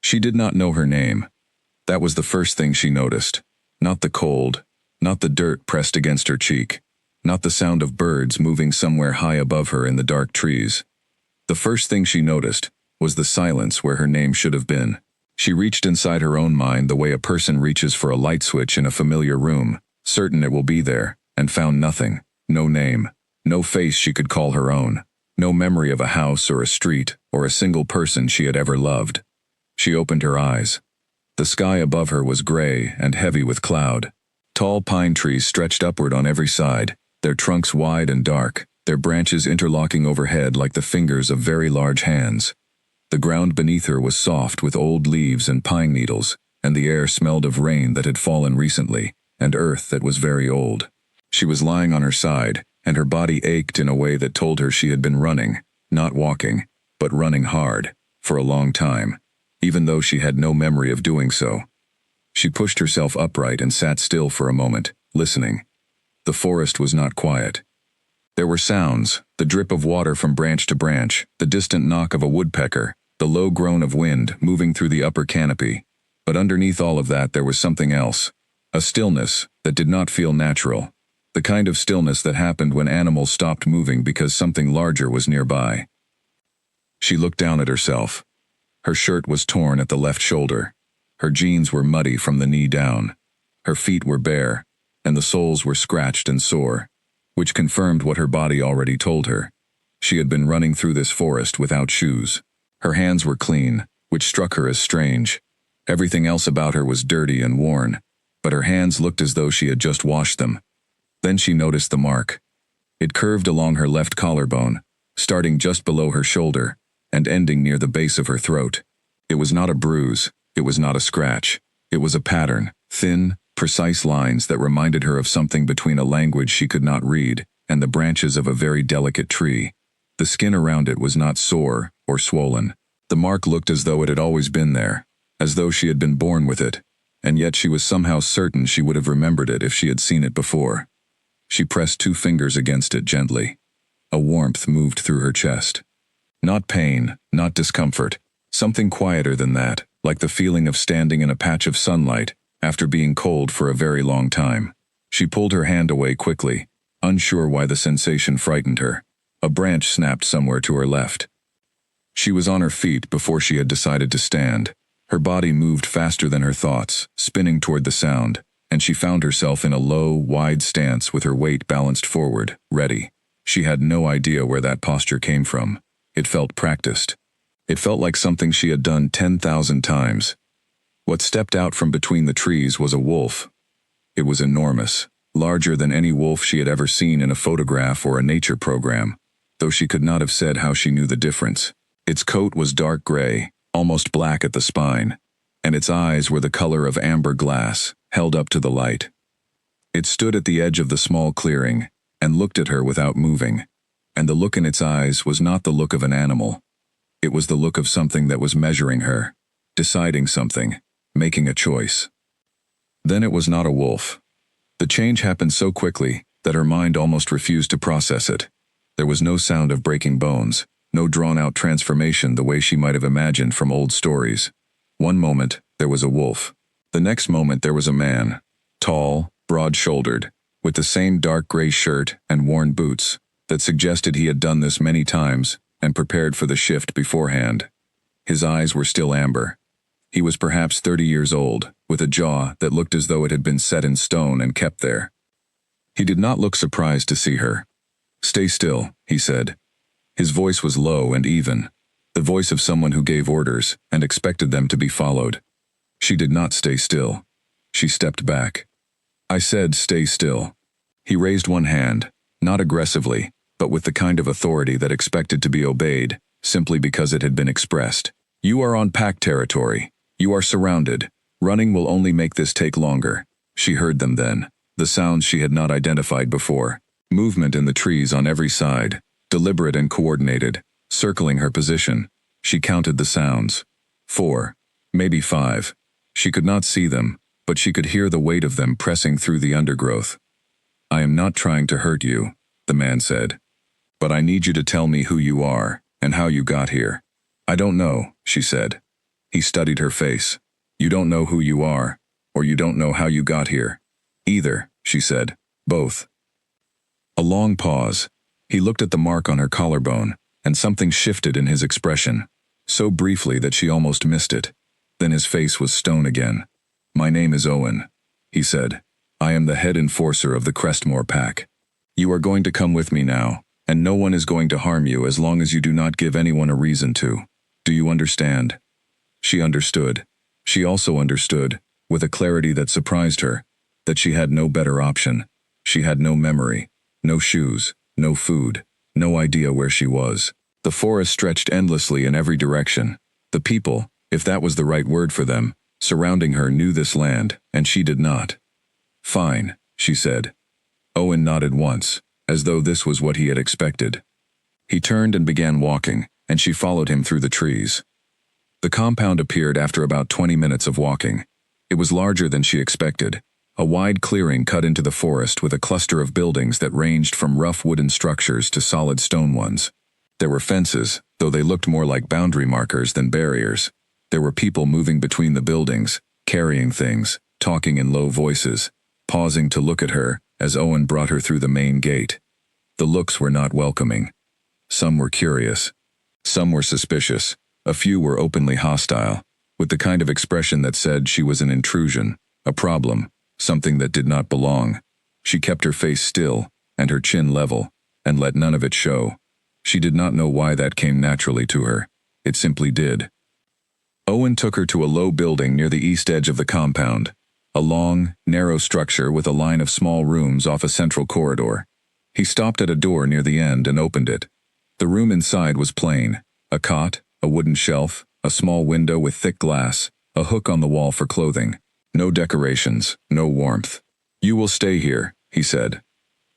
She did not know her name. That was the first thing she noticed. Not the cold, not the dirt pressed against her cheek, not the sound of birds moving somewhere high above her in the dark trees. The first thing she noticed was the silence where her name should have been. She reached inside her own mind the way a person reaches for a light switch in a familiar room, certain it will be there, and found nothing. No name, no face she could call her own, no memory of a house or a street or a single person she had ever loved. She opened her eyes. The sky above her was gray and heavy with cloud. Tall pine trees stretched upward on every side, their trunks wide and dark, their branches interlocking overhead like the fingers of very large hands. The ground beneath her was soft with old leaves and pine needles, and the air smelled of rain that had fallen recently, and earth that was very old. She was lying on her side, and her body ached in a way that told her she had been running, not walking, but running hard, for a long time, even though she had no memory of doing so. She pushed herself upright and sat still for a moment, listening. The forest was not quiet. There were sounds, the drip of water from branch to branch, the distant knock of a woodpecker, the low groan of wind moving through the upper canopy. But underneath all of that there was something else, a stillness that did not feel natural, the kind of stillness that happened when animals stopped moving because something larger was nearby. She looked down at herself. Her shirt was torn at the left shoulder. Her jeans were muddy from the knee down. Her feet were bare, and the soles were scratched and sore, which confirmed what her body already told her. She had been running through this forest without shoes. Her hands were clean, which struck her as strange. Everything else about her was dirty and worn, but her hands looked as though she had just washed them. Then she noticed the mark. It curved along her left collarbone, starting just below her shoulder, and ending near the base of her throat. It was not a bruise, it was not a scratch. It was a pattern, thin, precise lines that reminded her of something between a language she could not read and the branches of a very delicate tree. The skin around it was not sore or swollen. The mark looked as though it had always been there, as though she had been born with it, and yet she was somehow certain she would have remembered it if she had seen it before. She pressed 2 fingers against it gently. A warmth moved through her chest. Not pain, not discomfort, something quieter than that, like the feeling of standing in a patch of sunlight after being cold for a very long time. She pulled her hand away quickly, unsure why the sensation frightened her. A branch snapped somewhere to her left. She was on her feet before she had decided to stand. Her body moved faster than her thoughts, spinning toward the sound, and she found herself in a low, wide stance with her weight balanced forward, ready. She had no idea where that posture came from. It felt practiced. It felt like something she had done 10,000 times. What stepped out from between the trees was a wolf. It was enormous, larger than any wolf she had ever seen in a photograph or a nature program, though she could not have said how she knew the difference. Its coat was dark gray, almost black at the spine, and its eyes were the color of amber glass, held up to the light. It stood at the edge of the small clearing, and looked at her without moving, and the look in its eyes was not the look of an animal. It was the look of something that was measuring her, deciding something, making a choice. Then it was not a wolf. The change happened so quickly that her mind almost refused to process it. There was no sound of breaking bones, no drawn-out transformation the way she might have imagined from old stories. One moment, there was a wolf. The next moment there was a man, tall, broad-shouldered, with the same dark gray shirt and worn boots that suggested he had done this many times and prepared for the shift beforehand. His eyes were still amber. He was perhaps 30 years old, with a jaw that looked as though it had been set in stone and kept there. He did not look surprised to see her. "Stay still," he said. His voice was low and even, the voice of someone who gave orders and expected them to be followed. She did not stay still. She stepped back. "I said stay still." He raised one hand, not aggressively, but with the kind of authority that expected to be obeyed, simply because it had been expressed. "You are on pack territory. You are surrounded. Running will only make this take longer." She heard them then, the sounds she had not identified before. Movement in the trees on every side, deliberate and coordinated, circling her position. She counted the sounds. 4, maybe 5. She could not see them, but she could hear the weight of them pressing through the undergrowth. "I am not trying to hurt you," the man said. "But I need you to tell me who you are and how you got here." "I don't know," she said. He studied her face. You don't know who you are, or you don't know how you got here. Either, she said. Both. A long pause. He looked at the mark on her collarbone, and something shifted in his expression, so briefly that she almost missed it. Then his face was stone again. My name is Owen, he said. I am the head enforcer of the Crestmore Pack. You are going to come with me now, and no one is going to harm you as long as you do not give anyone a reason to. Do you understand? She understood. She also understood, with a clarity that surprised her, that she had no better option. She had no memory, no shoes, no food, no idea where she was. The forest stretched endlessly in every direction. The people, if that was the right word for them, surrounding her knew this land, and she did not. Fine, she said. Owen nodded once, as though this was what he had expected. He turned and began walking, and she followed him through the trees. The compound appeared after about 20 minutes of walking. It was larger than she expected, a wide clearing cut into the forest with a cluster of buildings that ranged from rough wooden structures to solid stone ones. There were fences, though they looked more like boundary markers than barriers. There were people moving between the buildings, carrying things, talking in low voices, pausing to look at her as Owen brought her through the main gate. The looks were not welcoming. Some were curious. Some were suspicious. A few were openly hostile, with the kind of expression that said she was an intrusion, a problem, something that did not belong. She kept her face still, and her chin level, and let none of it show. She did not know why that came naturally to her. It simply did. Owen took her to a low building near the east edge of the compound, a long, narrow structure with a line of small rooms off a central corridor. He stopped at a door near the end and opened it. The room inside was plain: a cot, a wooden shelf, a small window with thick glass, a hook on the wall for clothing. No decorations, no warmth. You will stay here, he said.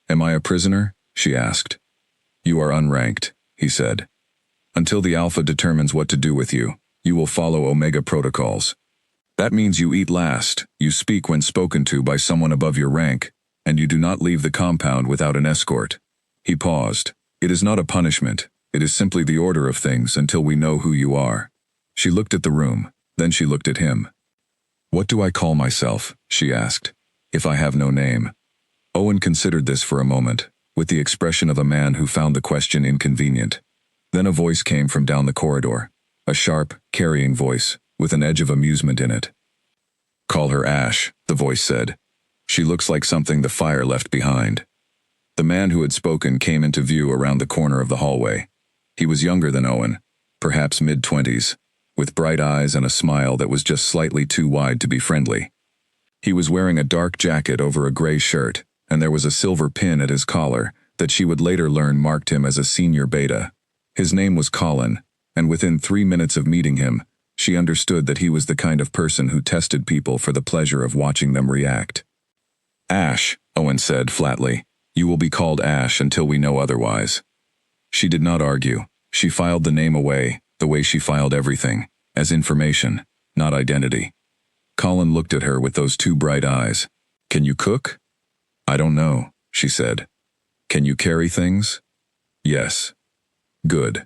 Am I a prisoner? She asked. You are unranked, he said. Until the Alpha determines what to do with you, you will follow Omega protocols. That means you eat last, you speak when spoken to by someone above your rank, and you do not leave the compound without an escort. He paused. It is not a punishment. It is simply the order of things until we know who you are. She looked at the room, then she looked at him. What do I call myself? She asked. If I have no name. Owen considered this for a moment, with the expression of a man who found the question inconvenient. Then a voice came from down the corridor. A sharp, carrying voice, with an edge of amusement in it. Call her Ash, the voice said. She looks like something the fire left behind. The man who had spoken came into view around the corner of the hallway. He was younger than Owen, perhaps mid-20s, with bright eyes and a smile that was just slightly too wide to be friendly. He was wearing a dark jacket over a gray shirt, and there was a silver pin at his collar that she would later learn marked him as a senior beta. His name was Colin, and within 3 minutes of meeting him, she understood that he was the kind of person who tested people for the pleasure of watching them react. Ash, Owen said flatly. You will be called Ash until we know otherwise. She did not argue. She filed the name away, the way she filed everything, as information, not identity. Colin looked at her with those two bright eyes. Can you cook? I don't know, she said. Can you carry things? Yes. Good.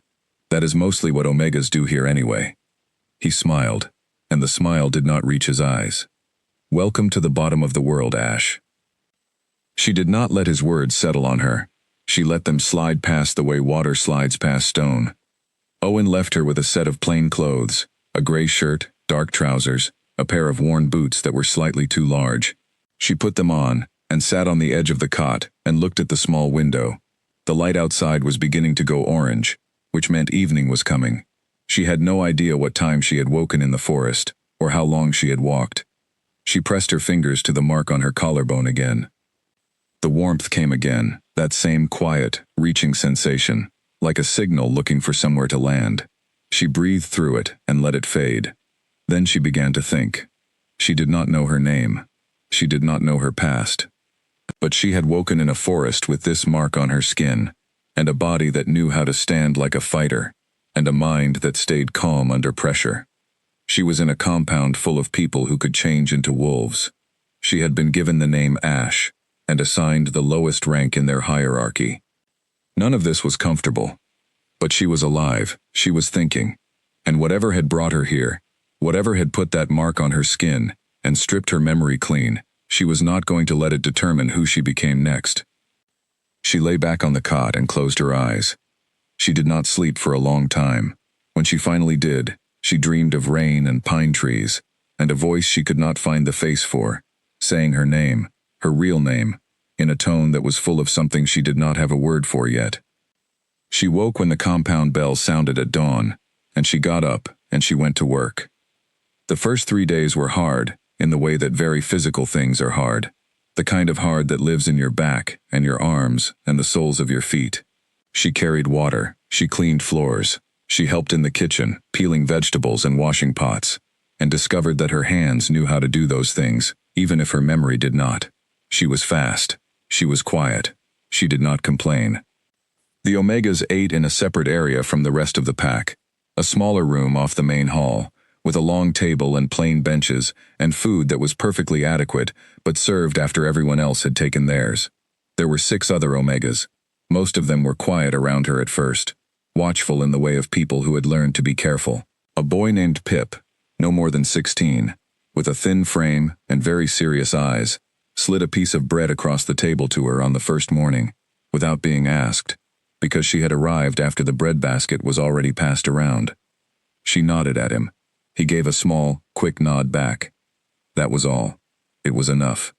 That is mostly what Omegas do here anyway. He smiled, and the smile did not reach his eyes. Welcome to the bottom of the world, Ash. She did not let his words settle on her. She let them slide past the way water slides past stone. Owen left her with a set of plain clothes, a gray shirt, dark trousers, a pair of worn boots that were slightly too large. She put them on, and sat on the edge of the cot, and looked at the small window. The light outside was beginning to go orange, which meant evening was coming. She had no idea what time she had woken in the forest, or how long she had walked. She pressed her fingers to the mark on her collarbone again. The warmth came again, that same quiet, reaching sensation, like a signal looking for somewhere to land. She breathed through it and let it fade. Then she began to think. She did not know her name. She did not know her past. But she had woken in a forest with this mark on her skin, and a body that knew how to stand like a fighter, and a mind that stayed calm under pressure. She was in a compound full of people who could change into wolves. She had been given the name Ash, and assigned the lowest rank in their hierarchy. None of this was comfortable. But she was alive, she was thinking, and whatever had brought her here, Whatever had put that mark on her skin and stripped her memory clean, she was not going to let it determine who she became next. She lay back on the cot and closed her eyes. She did not sleep for a long time. When she finally did, she dreamed of rain and pine trees, and a voice she could not find the face for, saying her name, her real name, in a tone that was full of something she did not have a word for yet. She woke when the compound bell sounded at dawn, and she got up and she went to work. The first 3 days were hard, in the way that very physical things are hard, the kind of hard that lives in your back and your arms and the soles of your feet. She carried water, she cleaned floors, she helped in the kitchen, peeling vegetables and washing pots, and discovered that her hands knew how to do those things, even if her memory did not. She was fast. She was quiet. She did not complain. The Omegas ate in a separate area from the rest of the pack, a smaller room off the main hall, with a long table and plain benches, and food that was perfectly adequate, but served after everyone else had taken theirs. There were 6 other Omegas. Most of them were quiet around her at first, watchful in the way of people who had learned to be careful. A boy named Pip, no more than 16, with a thin frame and very serious eyes, slid a piece of bread across the table to her on the first morning, without being asked, because she had arrived after the breadbasket was already passed around. She nodded at him. He gave a small, quick nod back. That was all. It was enough.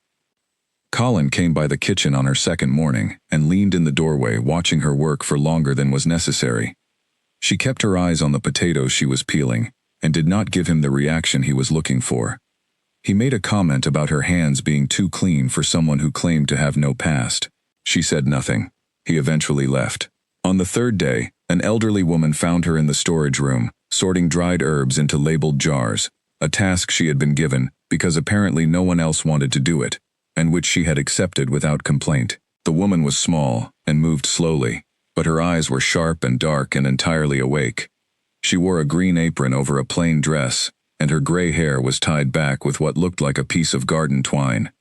Colin came by the kitchen on her second morning and leaned in the doorway watching her work for longer than was necessary. She kept her eyes on the potatoes she was peeling and did not give him the reaction he was looking for. He made a comment about her hands being too clean for someone who claimed to have no past. She said nothing. He eventually left. On the third day, an elderly woman found her in the storage room, sorting dried herbs into labeled jars, a task she had been given because apparently no one else wanted to do it, and which she had accepted without complaint. The woman was small and moved slowly, but her eyes were sharp and dark and entirely awake. She wore a green apron over a plain dress, and her gray hair was tied back with what looked like a piece of garden twine.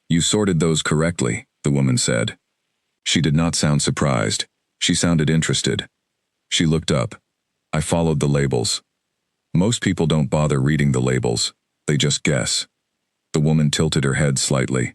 "You sorted those correctly," the woman said. She did not sound surprised. She sounded interested. She looked up. "I followed the labels." "Most people don't bother reading the labels. They just guess." The woman tilted her head slightly.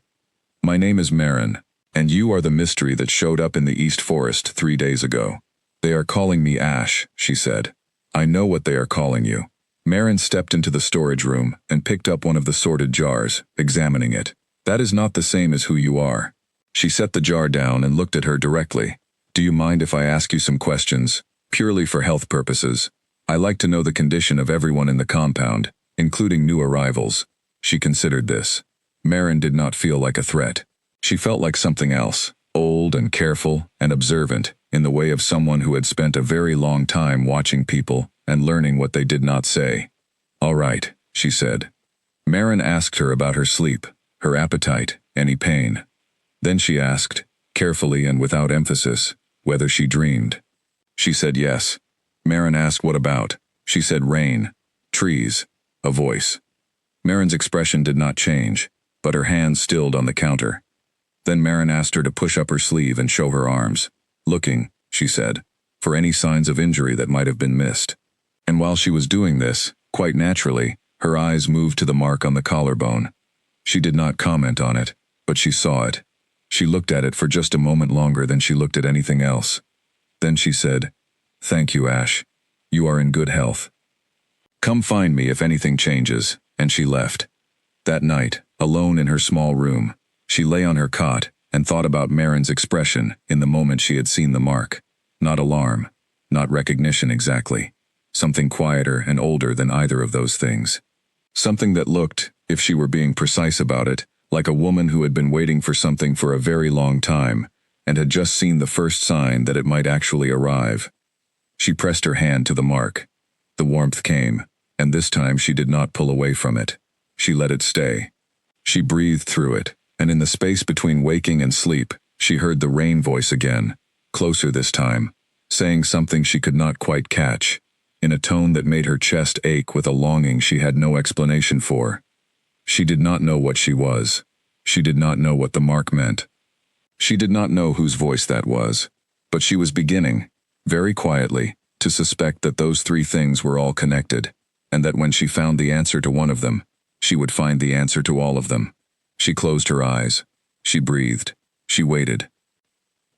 "My name is Marin, and you are the mystery that showed up in the East Forest 3 days ago. They are calling me Ash," she said. "I know what they are calling you." Marin stepped into the storage room and picked up one of the sorted jars, examining it. "That is not the same as who you are." She set the jar down and looked at her directly. "Do you mind if I ask you some questions, purely for health purposes? I like to know the condition of everyone in the compound, including new arrivals." She considered this. Marin did not feel like a threat. She felt like something else, old and careful and observant, in the way of someone who had spent a very long time watching people and learning what they did not say. "All right," she said. Marin asked her about her sleep, her appetite, any pain. Then she asked, carefully and without emphasis, whether she dreamed. She said yes. Marin asked what about. She said rain, trees, a voice. Marin's expression did not change, but her hands stilled on the counter. Then Marin asked her to push up her sleeve and show her arms, looking, she said, for any signs of injury that might have been missed. And while she was doing this, quite naturally, her eyes moved to the mark on the collarbone. She did not comment on it, but she saw it. She looked at it for just a moment longer than she looked at anything else. Then she said, "Thank you, Ash. You are in good health. Come find me if anything changes," and she left. That night, alone in her small room, she lay on her cot and thought about Marin's expression in the moment she had seen the mark. Not alarm, not recognition exactly. Something quieter and older than either of those things. Something that looked, if she were being precise about it, like a woman who had been waiting for something for a very long time, and had just seen the first sign that it might actually arrive. She pressed her hand to the mark. The warmth came, and this time she did not pull away from it. She let it stay. She breathed through it, and in the space between waking and sleep, she heard the rain voice again, closer this time, saying something she could not quite catch, in a tone that made her chest ache with a longing she had no explanation for. She did not know what she was. She did not know what the mark meant. She did not know whose voice that was, but she was beginning, very quietly, to suspect that those three things were all connected. and that when she found the answer to one of them, she would find the answer to all of them. She closed her eyes. She breathed. She waited.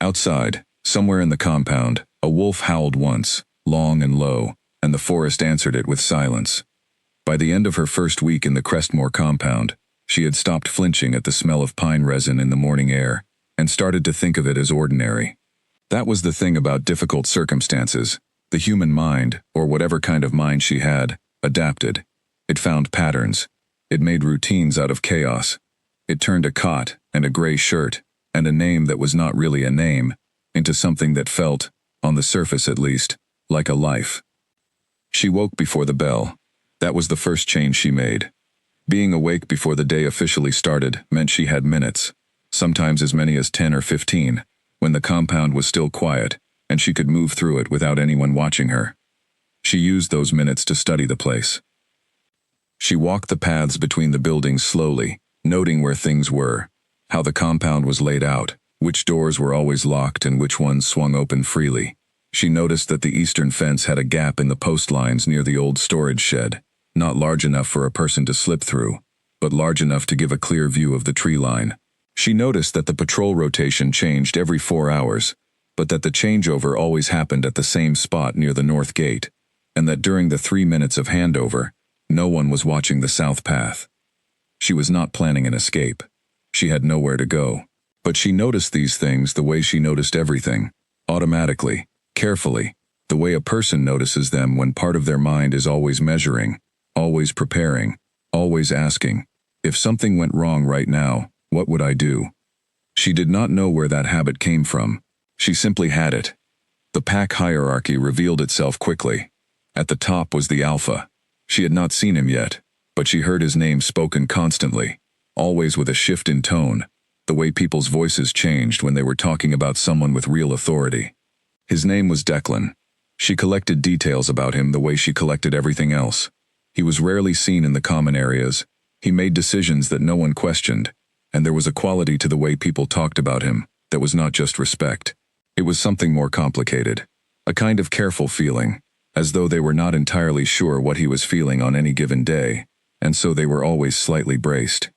Outside, somewhere in the compound, a wolf howled once, long and low, and the forest answered it with silence. By the end of her first week in the Crestmore compound, she had stopped flinching at the smell of pine resin in the morning air, and started to think of it as ordinary. That was the thing about difficult circumstances. The human mind, or whatever kind of mind she had, adapted. It found patterns. It made routines out of chaos. It turned a cot, and a gray shirt, and a name that was not really a name, into something that felt, on the surface at least, like a life. She woke before the bell. That was the first change she made. Being awake before the day officially started meant she had minutes, sometimes as many as 10 or 15, when the compound was still quiet, and she could move through it without anyone watching her. She used those minutes to study the place. She walked the paths between the buildings slowly, noting where things were, how the compound was laid out, which doors were always locked and which ones swung open freely. She noticed that the eastern fence had a gap in the post lines near the old storage shed, not large enough for a person to slip through, but large enough to give a clear view of the tree line. She noticed that the patrol rotation changed every 4 hours, but that the changeover always happened at the same spot near the north gate, and that during the 3 minutes of handover, no one was watching the south path. She was not planning an escape. She had nowhere to go. But she noticed these things the way she noticed everything, automatically, carefully, the way a person notices them when part of their mind is always measuring, always preparing, always asking, if something went wrong right now, what would I do? She did not know where that habit came from. She simply had it. The pack hierarchy revealed itself quickly. At the top was the alpha. She had not seen him yet, but she heard his name spoken constantly, always with a shift in tone, the way people's voices changed when they were talking about someone with real authority. His name was Declan. She collected details about him the way she collected everything else. He was rarely seen in the common areas. He made decisions that no one questioned, and there was a quality to the way people talked about him that was not just respect. It was something more complicated, a kind of careful feeling, as though they were not entirely sure what he was feeling on any given day, and so they were always slightly braced.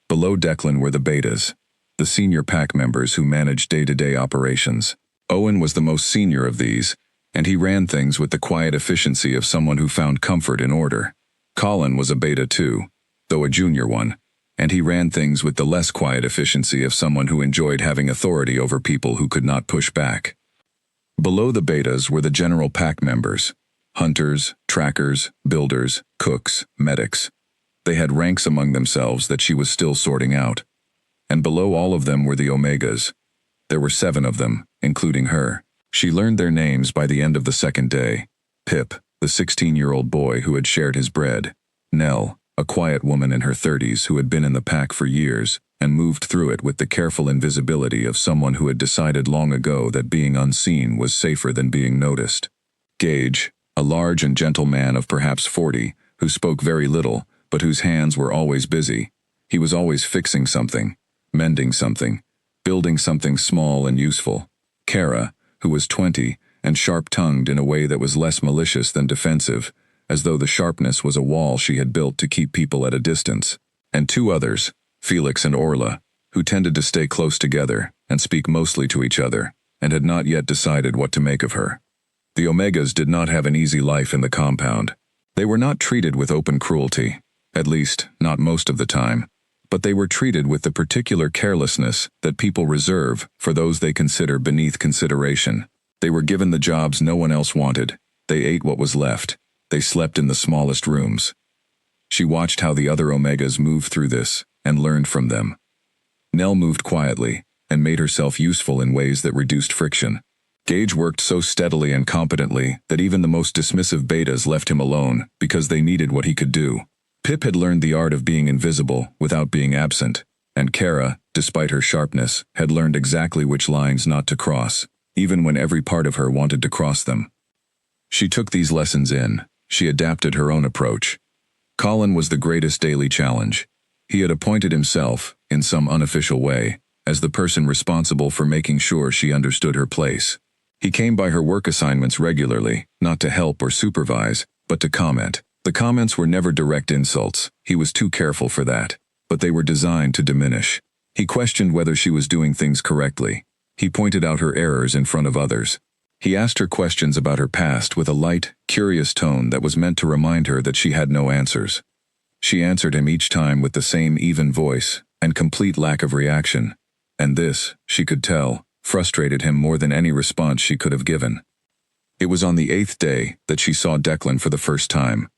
Below Declan were the betas, the senior pack members who managed day-to-day operations. Owen was the most senior of these, and he ran things with the quiet efficiency of someone who found comfort in order. Colin was a beta too, though a junior one, and he ran things with the less quiet efficiency of someone who enjoyed having authority over people who could not push back. Below the betas were the general pack members, hunters, trackers, builders, cooks, medics. They had ranks among themselves that she was still sorting out. And below all of them were the Omegas. There were 7 of them, including her. She learned their names by the end of the second day. Pip, the 16-year-old boy who had shared his bread. Nell, a quiet woman in her 30s who had been in the pack for years and moved through it with the careful invisibility of someone who had decided long ago that being unseen was safer than being noticed. Gage, a large and gentle man of perhaps 40, who spoke very little, but whose hands were always busy. He was always fixing something, mending something, building something small and useful. Kara, who was 20, and sharp-tongued in a way that was less malicious than defensive, as though the sharpness was a wall she had built to keep people at a distance. And 2 others, Felix and Orla, who tended to stay close together and speak mostly to each other, and had not yet decided what to make of her. The Omegas did not have an easy life in the compound. They were not treated with open cruelty, at least, not most of the time, but they were treated with the particular carelessness that people reserve for those they consider beneath consideration. They were given the jobs no one else wanted. They ate what was left. They slept in the smallest rooms. She watched how the other Omegas moved through this and learned from them. Nell moved quietly and made herself useful in ways that reduced friction. Gage worked so steadily and competently that even the most dismissive betas left him alone because they needed what he could do. Pip had learned the art of being invisible without being absent, and Kara, despite her sharpness, had learned exactly which lines not to cross, even when every part of her wanted to cross them. She took these lessons in. She adapted her own approach. Colin was the greatest daily challenge. He had appointed himself, in some unofficial way, as the person responsible for making sure she understood her place. He came by her work assignments regularly, not to help or supervise, but to comment. The comments were never direct insults, he was too careful for that, but they were designed to diminish. He questioned whether she was doing things correctly. He pointed out her errors in front of others. He asked her questions about her past with a light, curious tone that was meant to remind her that she had no answers. She answered him each time with the same even voice and complete lack of reaction, and this, she could tell, frustrated him more than any response she could have given. It was on the 8th day that she saw Declan for the first time.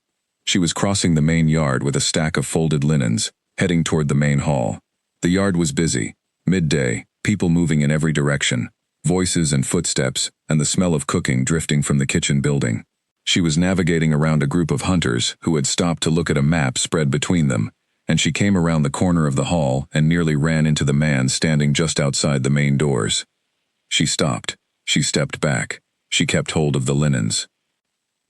She was crossing the main yard with a stack of folded linens, heading toward the main hall. The yard was busy, midday, people moving in every direction, voices and footsteps, and the smell of cooking drifting from the kitchen building. She was navigating around a group of hunters who had stopped to look at a map spread between them, and she came around the corner of the hall and nearly ran into the man standing just outside the main doors. She stopped. She stepped back. She kept hold of the linens.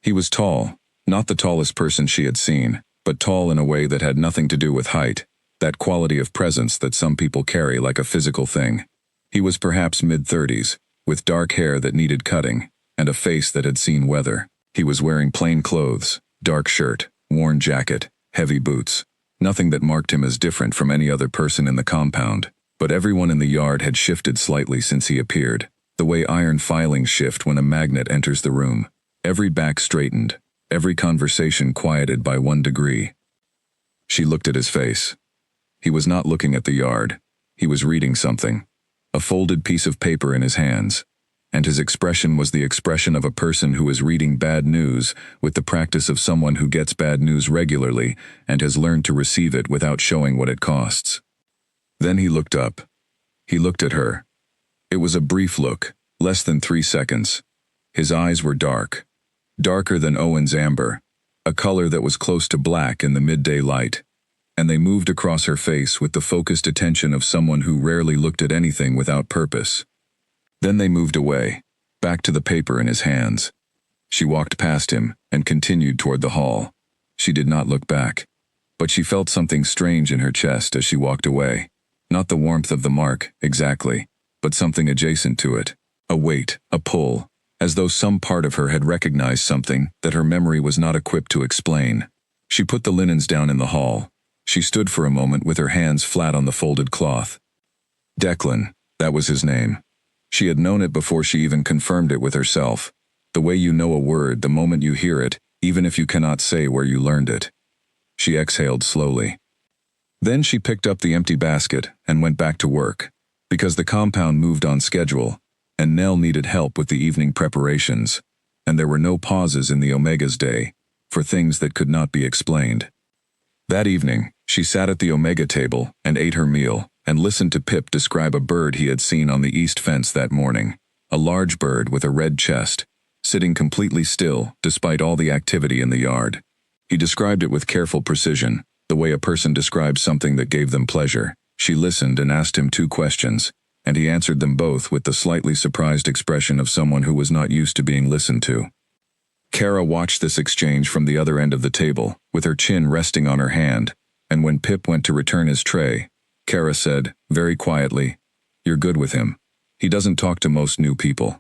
He was tall, not the tallest person she had seen, but tall in a way that had nothing to do with height, that quality of presence that some people carry like a physical thing. He was perhaps mid-30s, with dark hair that needed cutting, and a face that had seen weather. He was wearing plain clothes, dark shirt, worn jacket, heavy boots. Nothing that marked him as different from any other person in the compound, but everyone in the yard had shifted slightly since he appeared, the way iron filings shift when a magnet enters the room. Every back straightened, every conversation quieted by 1 degree. She looked at his face. He was not looking at the yard. He was reading something, a folded piece of paper in his hands, and his expression was the expression of a person who is reading bad news with the practice of someone who gets bad news regularly and has learned to receive it without showing what it costs. Then he looked up. He looked at her. It was a brief look, less than 3 seconds. His eyes were dark, darker than Owen's amber, a color that was close to black in the midday light, and they moved across her face with the focused attention of someone who rarely looked at anything without purpose. Then they moved away, back to the paper in his hands. She walked past him and continued toward the hall. She did not look back, but she felt something strange in her chest as she walked away. Not the warmth of the mark, exactly, but something adjacent to it. A weight, a pull, as though some part of her had recognized something that her memory was not equipped to explain. She put the linens down in the hall. She stood for a moment with her hands flat on the folded cloth. Declan, that was his name. She had known it before she even confirmed it with herself. The way you know a word the moment you hear it, even if you cannot say where you learned it. She exhaled slowly. Then she picked up the empty basket and went back to work, because the compound moved on schedule, and Nell needed help with the evening preparations, and there were no pauses in the Omega's day, for things that could not be explained. That evening, she sat at the Omega table and ate her meal, and listened to Pip describe a bird he had seen on the east fence that morning, a large bird with a red chest, sitting completely still despite all the activity in the yard. He described it with careful precision, the way a person describes something that gave them pleasure. She listened and asked him 2 questions, and he answered them both with the slightly surprised expression of someone who was not used to being listened to. Kara watched this exchange from the other end of the table, with her chin resting on her hand, and when Pip went to return his tray, Kara said, very quietly, "You're good with him. He doesn't talk to most new people.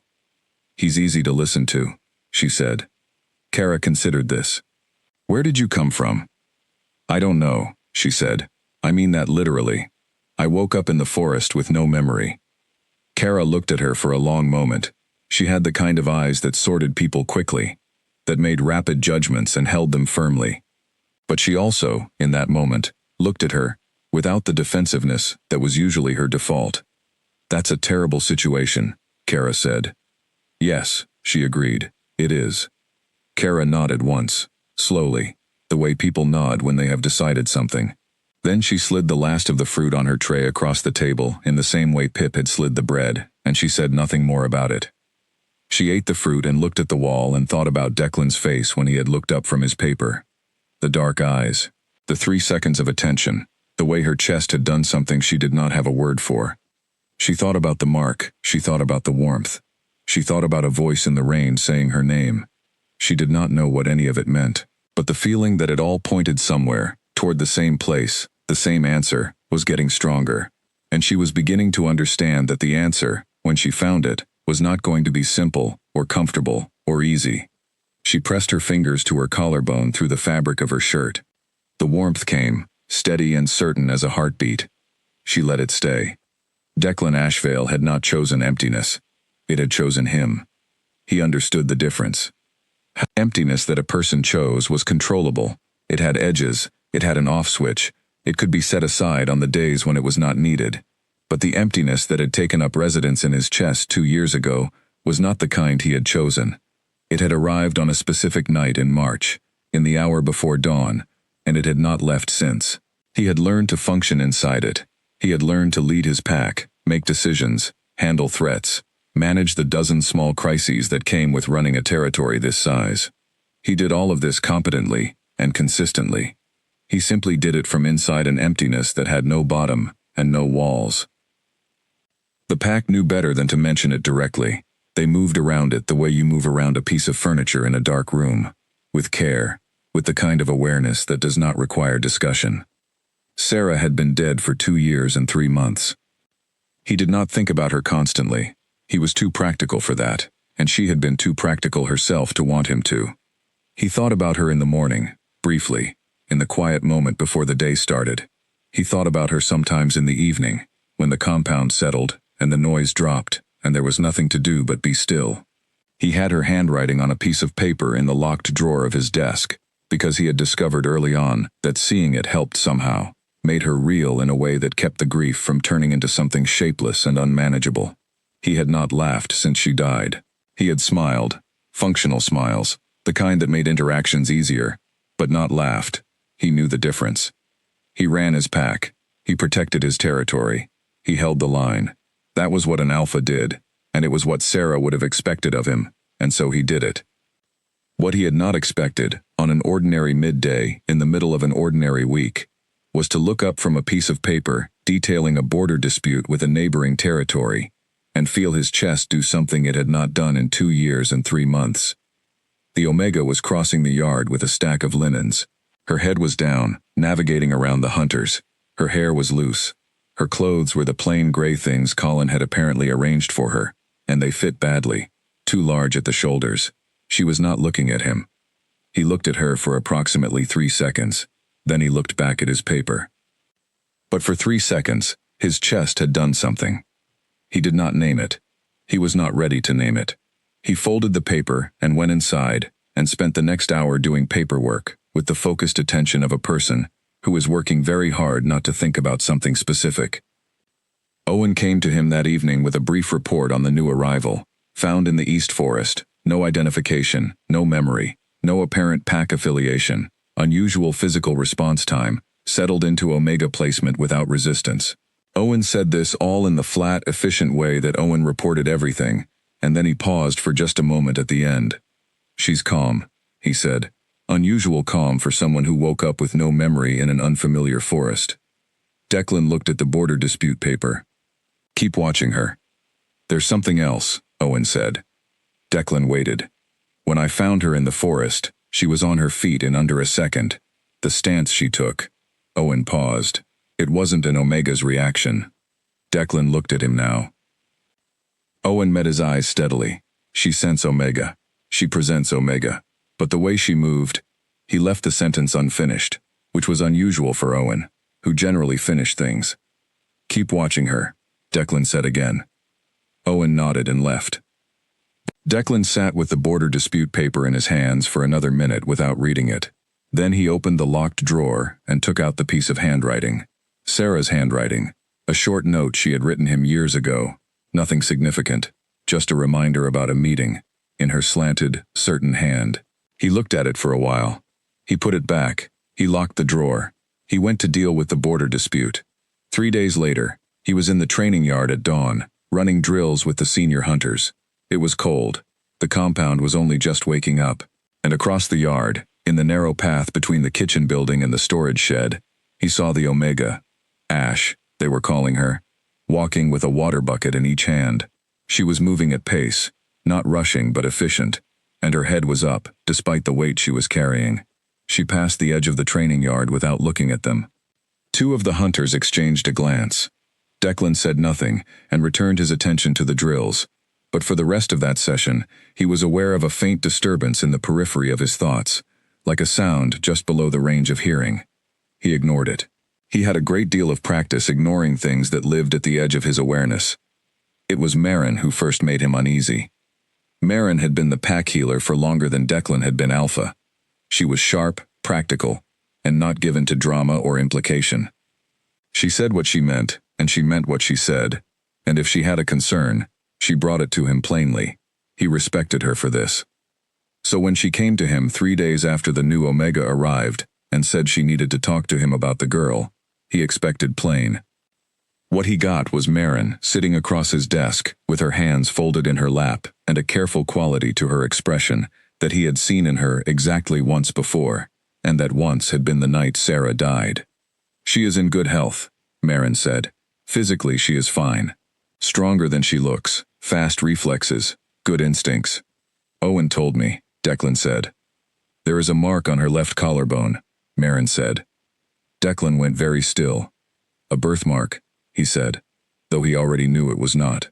He's easy to listen to," she said. Kara considered this. "Where did you come from?" "I don't know," she said. "I mean that literally. I woke up in the forest with no memory." Kara looked at her for a long moment. She had the kind of eyes that sorted people quickly, that made rapid judgments and held them firmly. But she also, in that moment, looked at her, without the defensiveness that was usually her default. "That's a terrible situation," Kara said. "Yes," she agreed, "it is." Kara nodded once, slowly, the way people nod when they have decided something. Then she slid the last of the fruit on her tray across the table in the same way Pip had slid the bread, and she said nothing more about it. She ate the fruit and looked at the wall and thought about Declan's face when he had looked up from his paper. The dark eyes, the 3 seconds of attention, the way her chest had done something she did not have a word for. She thought about the mark, she thought about the warmth. She thought about a voice in the rain saying her name. She did not know what any of it meant, but the feeling that it all pointed somewhere, toward the same place, the same answer, was getting stronger, and she was beginning to understand that the answer, when she found it, was not going to be simple, or comfortable, or easy. She pressed her fingers to her collarbone through the fabric of her shirt. The warmth came, steady and certain as a heartbeat. She let it stay. Declan Ashvale had not chosen emptiness. It had chosen him. He understood the difference. Emptiness that a person chose was controllable. It had edges, it had an off switch, it could be set aside on the days when it was not needed. But the emptiness that had taken up residence in his chest 2 years ago was not the kind he had chosen. It had arrived on a specific night in March, in the hour before dawn, and it had not left since. He had learned to function inside it. He had learned to lead his pack, make decisions, handle threats, manage the dozen small crises that came with running a territory this size. He did all of this competently and consistently. He simply did it from inside an emptiness that had no bottom and no walls. The pack knew better than to mention it directly. They moved around it the way you move around a piece of furniture in a dark room, with care, with the kind of awareness that does not require discussion. Sarah had been dead for 2 years and 3 months. He did not think about her constantly. He was too practical for that, and she had been too practical herself to want him to. He thought about her in the morning, briefly, in the quiet moment before the day started. He thought about her sometimes in the evening, when the compound settled and the noise dropped and there was nothing to do but be still. He had her handwriting on a piece of paper in the locked drawer of his desk, because he had discovered early on that seeing it helped somehow, made her real in a way that kept the grief from turning into something shapeless and unmanageable. He had not laughed since she died. He had smiled, functional smiles, the kind that made interactions easier, but not laughed. He knew the difference. He ran his pack. He protected his territory. He held the line. That was what an alpha did, and it was what Sarah would have expected of him, and so he did it. What he had not expected, on an ordinary midday in the middle of an ordinary week, was to look up from a piece of paper detailing a border dispute with a neighboring territory and feel his chest do something it had not done in 2 years and 3 months. The Omega was crossing the yard with a stack of linens. Her head was down, navigating around the hunters. Her hair was loose. Her clothes were the plain gray things Colin had apparently arranged for her, and they fit badly, too large at the shoulders. She was not looking at him. He looked at her for approximately 3 seconds. Then he looked back at his paper. But for 3 seconds, his chest had done something. He did not name it. He was not ready to name it. He folded the paper and went inside and spent the next hour doing paperwork with the focused attention of a person who was working very hard not to think about something specific. Owen came to him that evening with a brief report on the new arrival, found in the East Forest, no identification, no memory, no apparent pack affiliation, unusual physical response time, settled into Omega placement without resistance. Owen said this all in the flat, efficient way that Owen reported everything, and then he paused for just a moment at the end. "She's calm," he said. Unusual calm for someone who woke up with no memory in an unfamiliar forest. Declan looked at the border dispute paper. "Keep watching her." "There's something else," Owen said. Declan waited. "When I found her in the forest, she was on her feet in under a second. The stance she took." Owen paused. It wasn't an Omega's reaction. Declan looked at him now. Owen met his eyes steadily. "She scents Omega. She presents Omega. But the way she moved," he left the sentence unfinished, which was unusual for Owen, who generally finished things. "Keep watching her," Declan said again. Owen nodded and left. Declan sat with the border dispute paper in his hands for another minute without reading it. Then he opened the locked drawer and took out the piece of handwriting. Sarah's handwriting, a short note she had written him years ago. Nothing significant, just a reminder about a meeting, in her slanted, certain hand. He looked at it for a while. He put it back. He locked the drawer. He went to deal with the border dispute. 3 days later, he was in the training yard at dawn, running drills with the senior hunters. It was cold. The compound was only just waking up, and across the yard, in the narrow path between the kitchen building and the storage shed, he saw the Omega, Ash, they were calling her, walking with a water bucket in each hand. She was moving at pace, not rushing but efficient, and her head was up, despite the weight she was carrying. She passed the edge of the training yard without looking at them. 2 of the hunters exchanged a glance. Declan said nothing and returned his attention to the drills, But for the rest of that session, he was aware of a faint disturbance in the periphery of his thoughts, like a sound just below the range of hearing. He ignored it. He had a great deal of practice ignoring things that lived at the edge of his awareness. It was Maren who first made him uneasy. Maren had been the pack healer for longer than Declan had been alpha. She was sharp, practical, and not given to drama or implication. She said what she meant, and she meant what she said, and if she had a concern, she brought it to him plainly. He respected her for this. So when she came to him 3 days after the new Omega arrived and said she needed to talk to him about the girl, he expected plain. What he got was Maren sitting across his desk with her hands folded in her lap and a careful quality to her expression that he had seen in her exactly once before, and that once had been the night Sarah died. She is in good health, Maren said. Physically she is fine. Stronger than she looks, fast reflexes, good instincts. Owen told me, Declan said. There is a mark on her left collarbone, Maren said. Declan went very still. A birthmark, he said, though he already knew it was not.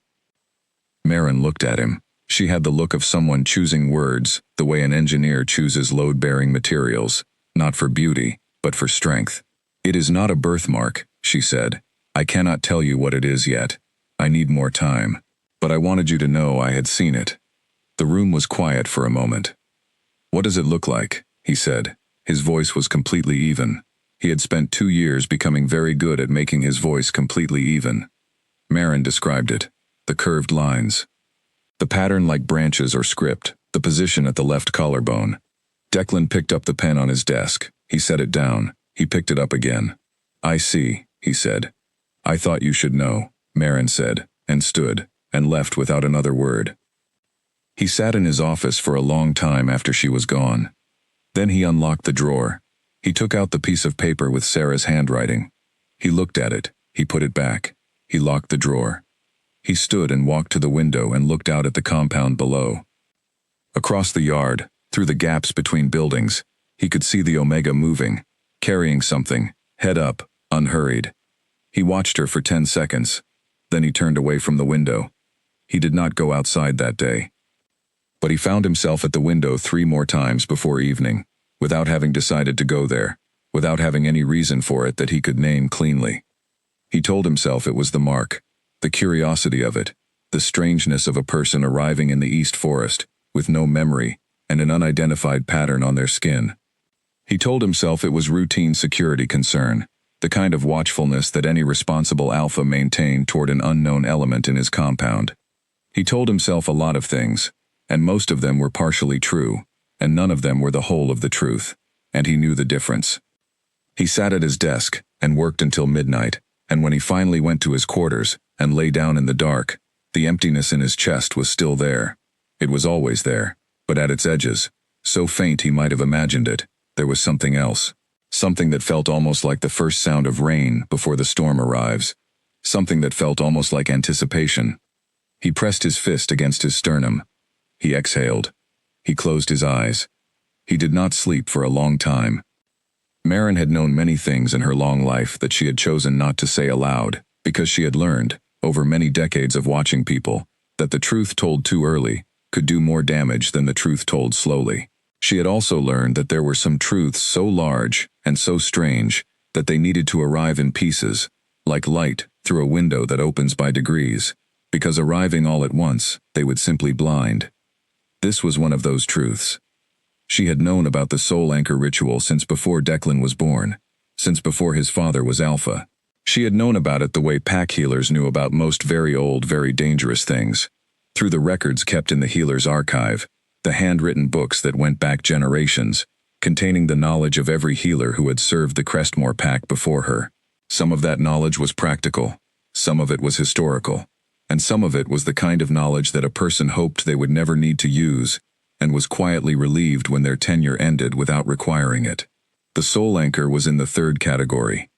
Maren looked at him. She had the look of someone choosing words the way an engineer chooses load-bearing materials, not for beauty, but for strength. It is not a birthmark, she said. I cannot tell you what it is yet. I need more time. But I wanted you to know I had seen it. The room was quiet for a moment. What does it look like? He said. His voice was completely even. He had spent 2 years becoming very good at making his voice completely even. Maren described it. The curved lines. The pattern like branches or script, the position at the left collarbone. Declan picked up the pen on his desk. He set it down. He picked it up again. I see, he said. I thought you should know, Maren said, and stood, and left without another word. He sat in his office for a long time after she was gone. Then he unlocked the drawer. He took out the piece of paper with Sarah's handwriting. He looked at it. He put it back. He locked the drawer. He stood and walked to the window and looked out at the compound below. Across the yard, through the gaps between buildings, he could see the Omega moving, carrying something, head up, unhurried. He watched her for 10 seconds. Then he turned away from the window. He did not go outside that day. But he found himself at the window 3 more times before evening, without having decided to go there, without having any reason for it that he could name cleanly. He told himself it was the mark, the curiosity of it, the strangeness of a person arriving in the East Forest, with no memory, and an unidentified pattern on their skin. He told himself it was routine security concern, the kind of watchfulness that any responsible alpha maintained toward an unknown element in his compound. He told himself a lot of things, and most of them were partially true, and none of them were the whole of the truth, and he knew the difference. He sat at his desk and worked until midnight, and when he finally went to his quarters and lay down in the dark, the emptiness in his chest was still there. It was always there, but at its edges, so faint he might have imagined it, there was something else, something that felt almost like the first sound of rain before the storm arrives, something that felt almost like anticipation. He pressed his fist against his sternum. He exhaled. He closed his eyes. He did not sleep for a long time. Maren had known many things in her long life that she had chosen not to say aloud, because she had learned, over many decades of watching people, that the truth told too early could do more damage than the truth told slowly. She had also learned that there were some truths so large and so strange that they needed to arrive in pieces, like light through a window that opens by degrees, because arriving all at once, they would simply blind. This was one of those truths. She had known about the soul anchor ritual since before Declan was born, since before his father was Alpha. She had known about it the way pack healers knew about most very old, very dangerous things, through the records kept in the healer's archive, the handwritten books that went back generations, containing the knowledge of every healer who had served the Crestmore pack before her. Some of that knowledge was practical, some of it was historical, and some of it was the kind of knowledge that a person hoped they would never need to use, and was quietly relieved when their tenure ended without requiring it. The soul anchor was in the third category.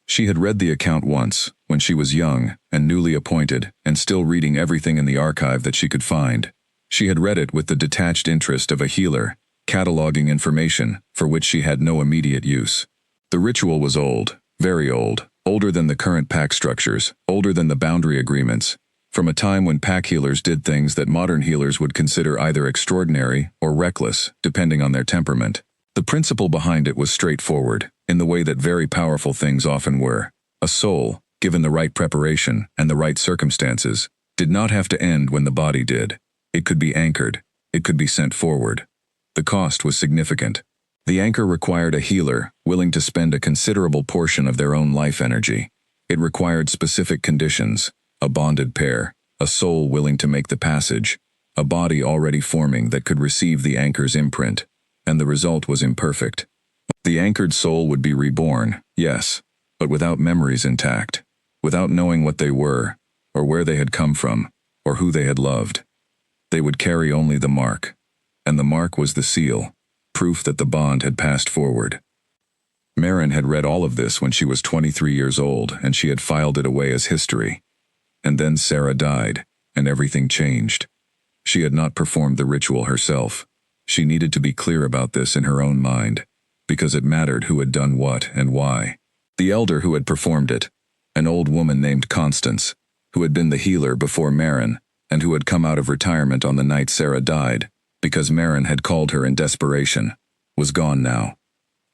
She had read the account once, when she was young and newly appointed and still reading everything in the archive that she could find. She had read it with the detached interest of a healer, cataloging information for which she had no immediate use. The ritual was old, very old, older than the current pack structures, older than the boundary agreements, From a time when pack healers did things that modern healers would consider either extraordinary or reckless, depending on their temperament. The principle behind it was straightforward, in the way that very powerful things often were. A soul, given the right preparation and the right circumstances, did not have to end when the body did. It could be anchored. It could be sent forward. The cost was significant. The anchor required a healer willing to spend a considerable portion of their own life energy. It required specific conditions, a bonded pair, a soul willing to make the passage, a body already forming that could receive the anchor's imprint, and the result was imperfect. The anchored soul would be reborn, yes, but without memories intact, without knowing what they were, or where they had come from, or who they had loved. They would carry only the mark, and the mark was the seal, proof that the bond had passed forward. Maren had read all of this when she was 23 years old, and she had filed it away as history. And then Sarah died, and everything changed. She had not performed the ritual herself. She needed to be clear about this in her own mind, because it mattered who had done what and why. The elder who had performed it, an old woman named Constance, who had been the healer before Maren, and who had come out of retirement on the night Sarah died, because Maren had called her in desperation, was gone now.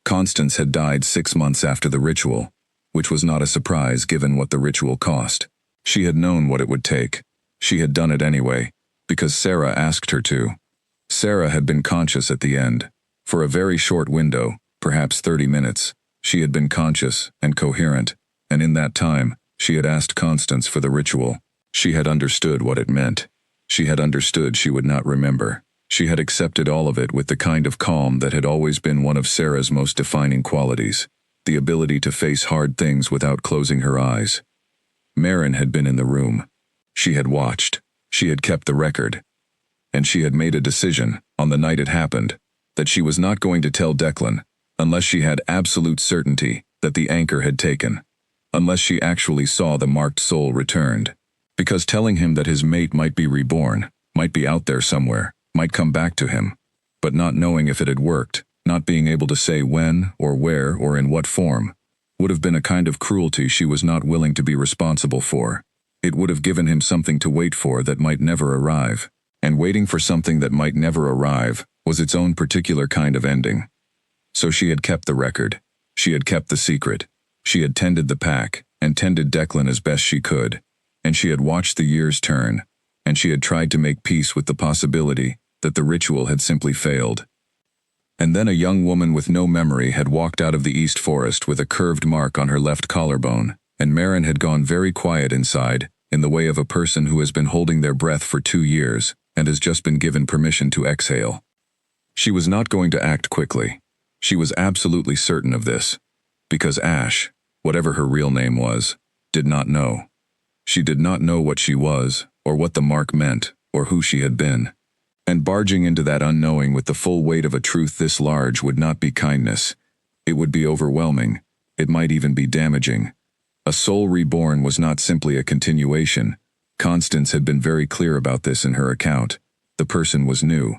Constance had died 6 months after the ritual, which was not a surprise given what the ritual cost. She had known what it would take. She had done it anyway, because Sarah asked her to. Sarah had been conscious at the end. For a very short window, perhaps 30 minutes, she had been conscious and coherent, and in that time, she had asked Constance for the ritual. She had understood what it meant. She had understood she would not remember. She had accepted all of it with the kind of calm that had always been one of Sarah's most defining qualities, the ability to face hard things without closing her eyes. Maren had been in the room. She had watched. She had kept the record. And she had made a decision, on the night it happened, that she was not going to tell Declan, unless she had absolute certainty that the anchor had taken, unless she actually saw the marked soul returned. Because telling him that his mate might be reborn, might be out there somewhere, might come back to him, but not knowing if it had worked, not being able to say when or where or in what form, would have been a kind of cruelty she was not willing to be responsible for. It would have given him something to wait for that might never arrive, and waiting for something that might never arrive was its own particular kind of ending. So she had kept the record. She had kept the secret. She had tended the pack, and tended Declan as best she could, and she had watched the years turn, and she had tried to make peace with the possibility that the ritual had simply failed. And then a young woman with no memory had walked out of the East Forest with a curved mark on her left collarbone, and Maren had gone very quiet inside, in the way of a person who has been holding their breath for 2 years, and has just been given permission to exhale. She was not going to act quickly. She was absolutely certain of this, because Ash, whatever her real name was, did not know. She did not know what she was, or what the mark meant, or who she had been. And barging into that unknowing with the full weight of a truth this large would not be kindness. It would be overwhelming. It might even be damaging. A soul reborn was not simply a continuation. Constance had been very clear about this in her account. The person was new.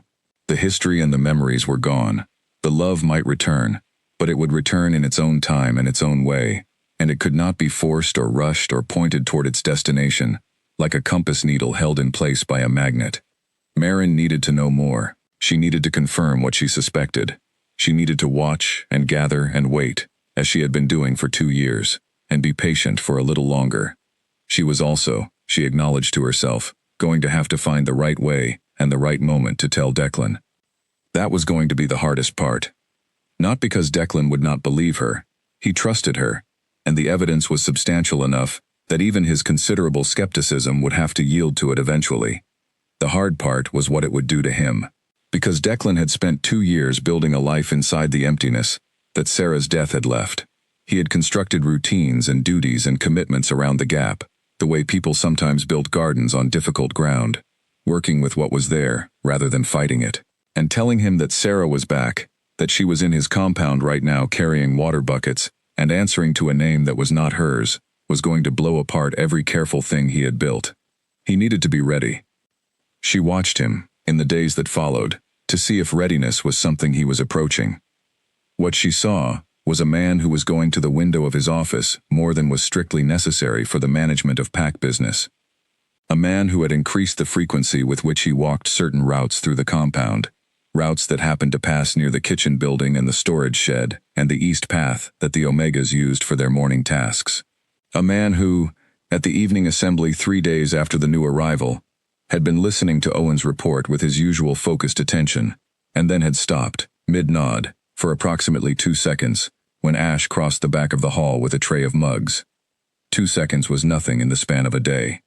The history and the memories were gone. The love might return, but it would return in its own time and its own way, and it could not be forced or rushed or pointed toward its destination, like a compass needle held in place by a magnet. Maren needed to know more. She needed to confirm what she suspected. She needed to watch and gather and wait, as she had been doing for 2 years, and be patient for a little longer. She was also, she acknowledged to herself, going to have to find the right way and the right moment to tell Declan. That was going to be the hardest part. Not because Declan would not believe her. He trusted her, and the evidence was substantial enough that even his considerable skepticism would have to yield to it eventually. The hard part was what it would do to him, because Declan had spent 2 years building a life inside the emptiness that Sarah's death had left. He had constructed routines and duties and commitments around the gap, the way people sometimes built gardens on difficult ground, working with what was there rather than fighting it. And telling him that Sarah was back, that she was in his compound right now carrying water buckets and answering to a name that was not hers, was going to blow apart every careful thing he had built. He needed to be ready. She watched him, in the days that followed, to see if readiness was something he was approaching. What she saw was a man who was going to the window of his office more than was strictly necessary for the management of pack business. A man who had increased the frequency with which he walked certain routes through the compound, routes that happened to pass near the kitchen building and the storage shed, and the east path that the Omegas used for their morning tasks. A man who, at the evening assembly 3 days after the new arrival, had been listening to Owen's report with his usual focused attention, and then had stopped, mid-nod, for approximately 2 seconds, when Ash crossed the back of the hall with a tray of mugs. 2 seconds was nothing in the span of a day.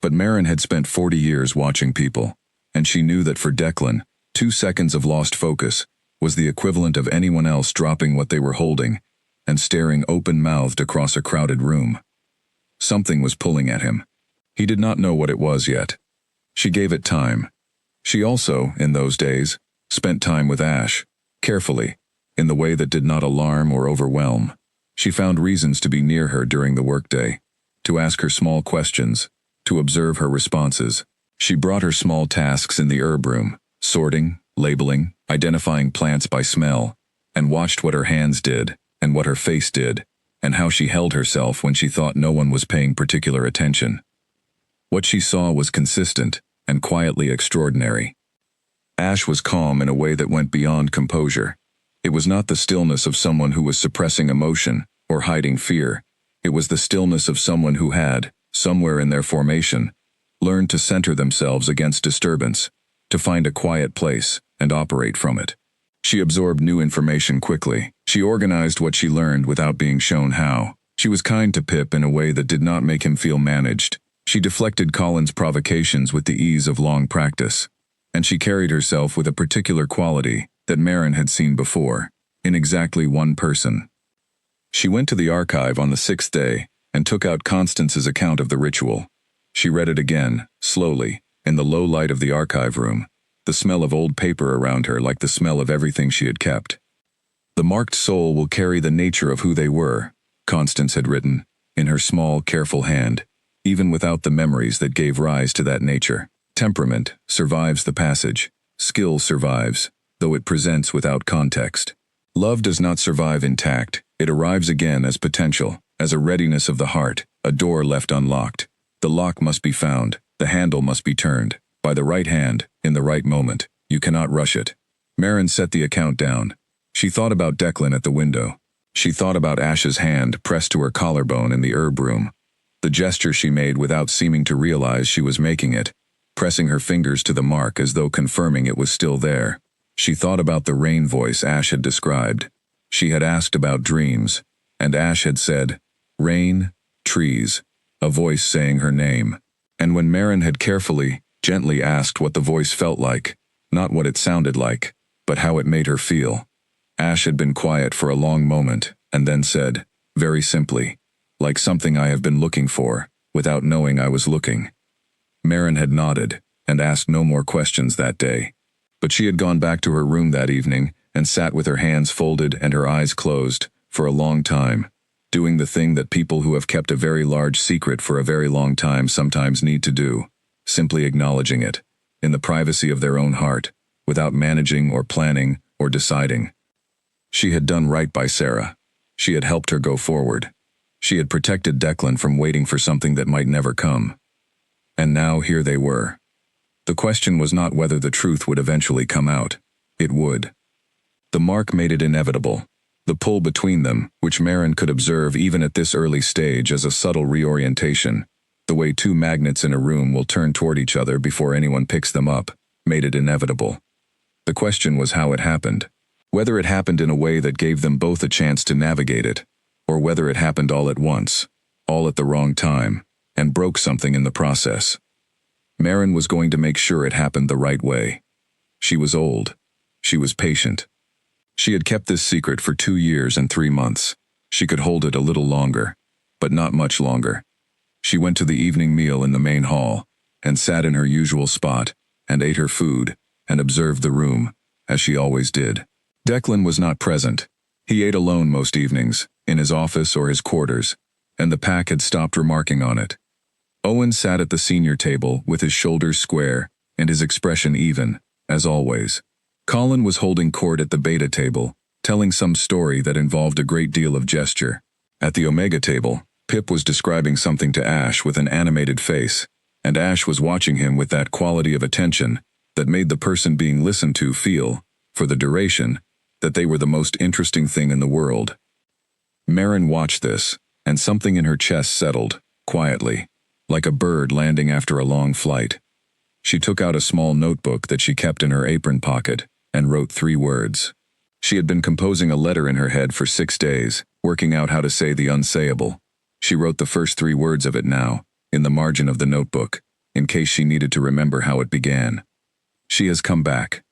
But Marin had spent 40 years watching people, and she knew that for Declan, 2 seconds of lost focus was the equivalent of anyone else dropping what they were holding and staring open-mouthed across a crowded room. Something was pulling at him. He did not know what it was yet. She gave it time. She also, in those days, spent time with Ash, carefully, in the way that did not alarm or overwhelm. She found reasons to be near her during the workday, to ask her small questions, to observe her responses. She brought her small tasks in the herb room, sorting, labeling, identifying plants by smell, and watched what her hands did, and what her face did, and how she held herself when she thought no one was paying particular attention. What she saw was consistent and quietly extraordinary. Ash was calm in a way that went beyond composure. It was not the stillness of someone who was suppressing emotion or hiding fear. It was the stillness of someone who had, somewhere in their formation, learned to center themselves against disturbance, to find a quiet place and operate from it. She absorbed new information quickly. She organized what she learned without being shown how. She was kind to Pip in a way that did not make him feel managed. She deflected Colin's provocations with the ease of long practice. And she carried herself with a particular quality that Marin had seen before, in exactly one person. She went to the archive on the 6th day and took out Constance's account of the ritual. She read it again, slowly, in the low light of the archive room, the smell of old paper around her like the smell of everything she had kept. The marked soul will carry the nature of who they were, Constance had written, in her small, careful hand, even without the memories that gave rise to that nature. Temperament survives the passage. Skill survives, though it presents without context. Love does not survive intact. It arrives again as potential, as a readiness of the heart, a door left unlocked. The lock must be found, the handle must be turned, by the right hand, in the right moment. You cannot rush it. Marin set the account down. She thought about Declan at the window. She thought about Ash's hand pressed to her collarbone in the herb room. The gesture she made without seeming to realize she was making it, pressing her fingers to the mark as though confirming it was still there. She thought about the rain voice Ash had described. She had asked about dreams, and Ash had said, "Rain, trees," a voice saying her name. And when Marin had carefully, gently asked what the voice felt like, not what it sounded like, but how it made her feel, Ash had been quiet for a long moment, and then said, very simply, like something I have been looking for, without knowing I was looking. Marin had nodded, and asked no more questions that day. But she had gone back to her room that evening, and sat with her hands folded and her eyes closed, for a long time, doing the thing that people who have kept a very large secret for a very long time sometimes need to do, simply acknowledging it, in the privacy of their own heart, without managing or planning or deciding. She had done right by Sarah. She had helped her go forward. She had protected Declan from waiting for something that might never come. And now here they were. The question was not whether the truth would eventually come out. It would. The mark made it inevitable. The pull between them, which Marin could observe even at this early stage as a subtle reorientation, the way two magnets in a room will turn toward each other before anyone picks them up, made it inevitable. The question was how it happened. Whether it happened in a way that gave them both a chance to navigate it, or whether it happened all at once, all at the wrong time, and broke something in the process. Marin was going to make sure it happened the right way. She was old. She was patient. She had kept this secret for 2 years and 3 months. She could hold it a little longer, but not much longer. She went to the evening meal in the main hall, and sat in her usual spot, and ate her food, and observed the room, as she always did. Declan was not present. He ate alone most evenings, in his office or his quarters, and the pack had stopped remarking on it. Owen sat at the senior table with his shoulders square and his expression even, as always. Colin was holding court at the beta table, telling some story that involved a great deal of gesture. At the omega table, Pip was describing something to Ash with an animated face, and Ash was watching him with that quality of attention that made the person being listened to feel, for the duration, that they were the most interesting thing in the world. Marin watched this, and something in her chest settled, quietly, like a bird landing after a long flight. She took out a small notebook that she kept in her apron pocket and wrote 3 words. She had been composing a letter in her head for 6 days, working out how to say the unsayable. She wrote the first 3 words of it now, in the margin of the notebook, in case she needed to remember how it began. She has come back.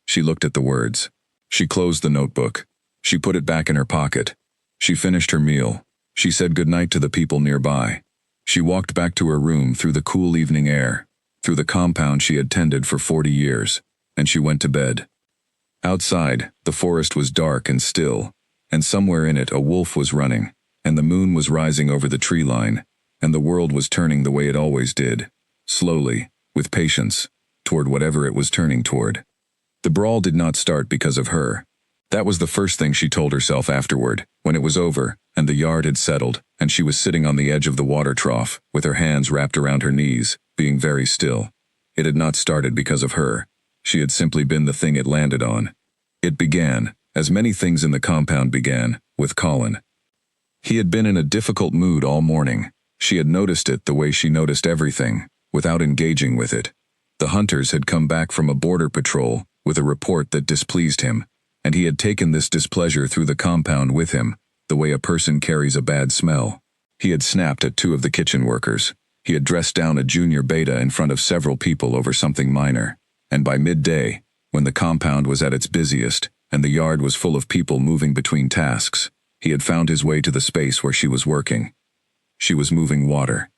She looked at the words. She closed the notebook. She put it back in her pocket. She finished her meal. She said goodnight to the people nearby. She walked back to her room through the cool evening air, through the compound she had tended for 40 years, and she went to bed. Outside, the forest was dark and still, and somewhere in it a wolf was running, and the moon was rising over the tree line, and the world was turning the way it always did, slowly, with patience, toward whatever it was turning toward. The brawl did not start because of her. That was the first thing she told herself afterward, when it was over, and the yard had settled, and she was sitting on the edge of the water trough, with her hands wrapped around her knees, being very still. It had not started because of her. She had simply been the thing it landed on. It began, as many things in the compound began, with Colin. He had been in a difficult mood all morning. She had noticed it the way she noticed everything, without engaging with it. The hunters had come back from a border patrol, with a report that displeased him, and he had taken this displeasure through the compound with him, the way a person carries a bad smell. He had snapped at 2 of the kitchen workers. He had dressed down a junior beta in front of several people over something minor, and by midday, when the compound was at its busiest, and the yard was full of people moving between tasks, he had found his way to the space where she was working. She was moving water.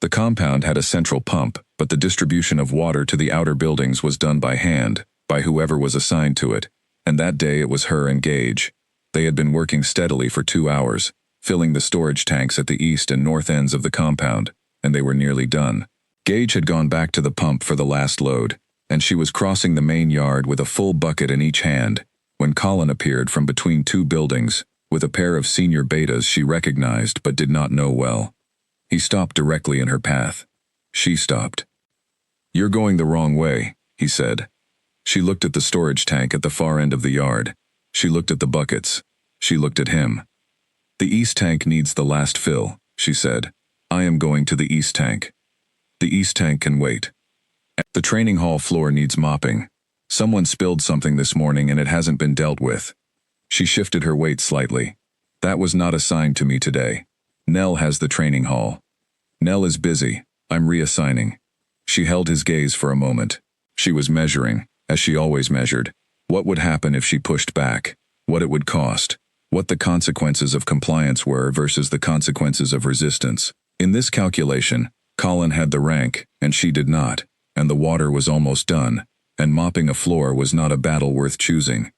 The compound had a central pump, but the distribution of water to the outer buildings was done by hand, by whoever was assigned to it, and that day it was her and Gage. They had been working steadily for 2 hours, filling the storage tanks at the east and north ends of the compound, and they were nearly done. Gage had gone back to the pump for the last load, and she was crossing the main yard with a full bucket in each hand, when Colin appeared from between 2 buildings, with a pair of senior betas she recognized but did not know well. He stopped directly in her path. She stopped. "You're going the wrong way," he said. She looked at the storage tank at the far end of the yard. She looked at the buckets. She looked at him. "The east tank needs the last fill," she said. "I am going to the east tank. The east tank can wait. The training hall floor needs mopping. Someone spilled something this morning and it hasn't been dealt with." She shifted her weight slightly. "That was not assigned to me today. Nell has the training hall. Nell is busy. I'm reassigning." She held his gaze for a moment. She was measuring, as she always measured, what would happen if she pushed back, what it would cost, what the consequences of compliance were versus the consequences of resistance. In this calculation, Colin had the rank, and she did not, and the water was almost done, and mopping a floor was not a battle worth choosing.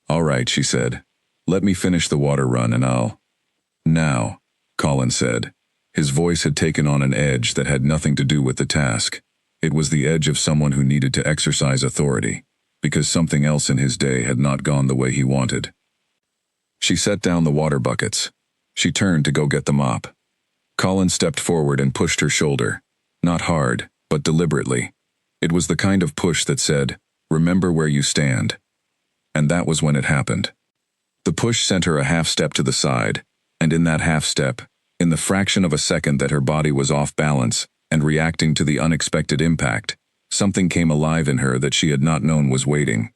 "All right," she said. "Let me finish the water run and I'll—" "Now," Colin said. His voice had taken on an edge that had nothing to do with the task. It was the edge of someone who needed to exercise authority, because something else in his day had not gone the way he wanted. She set down the water buckets. She turned to go get the mop. Colin stepped forward and pushed her shoulder. Not hard, but deliberately. It was the kind of push that said, "Remember where you stand." And that was when it happened. The push sent her a half step to the side, and in that half step, in the fraction of a second that her body was off balance and reacting to the unexpected impact, something came alive in her that she had not known was waiting.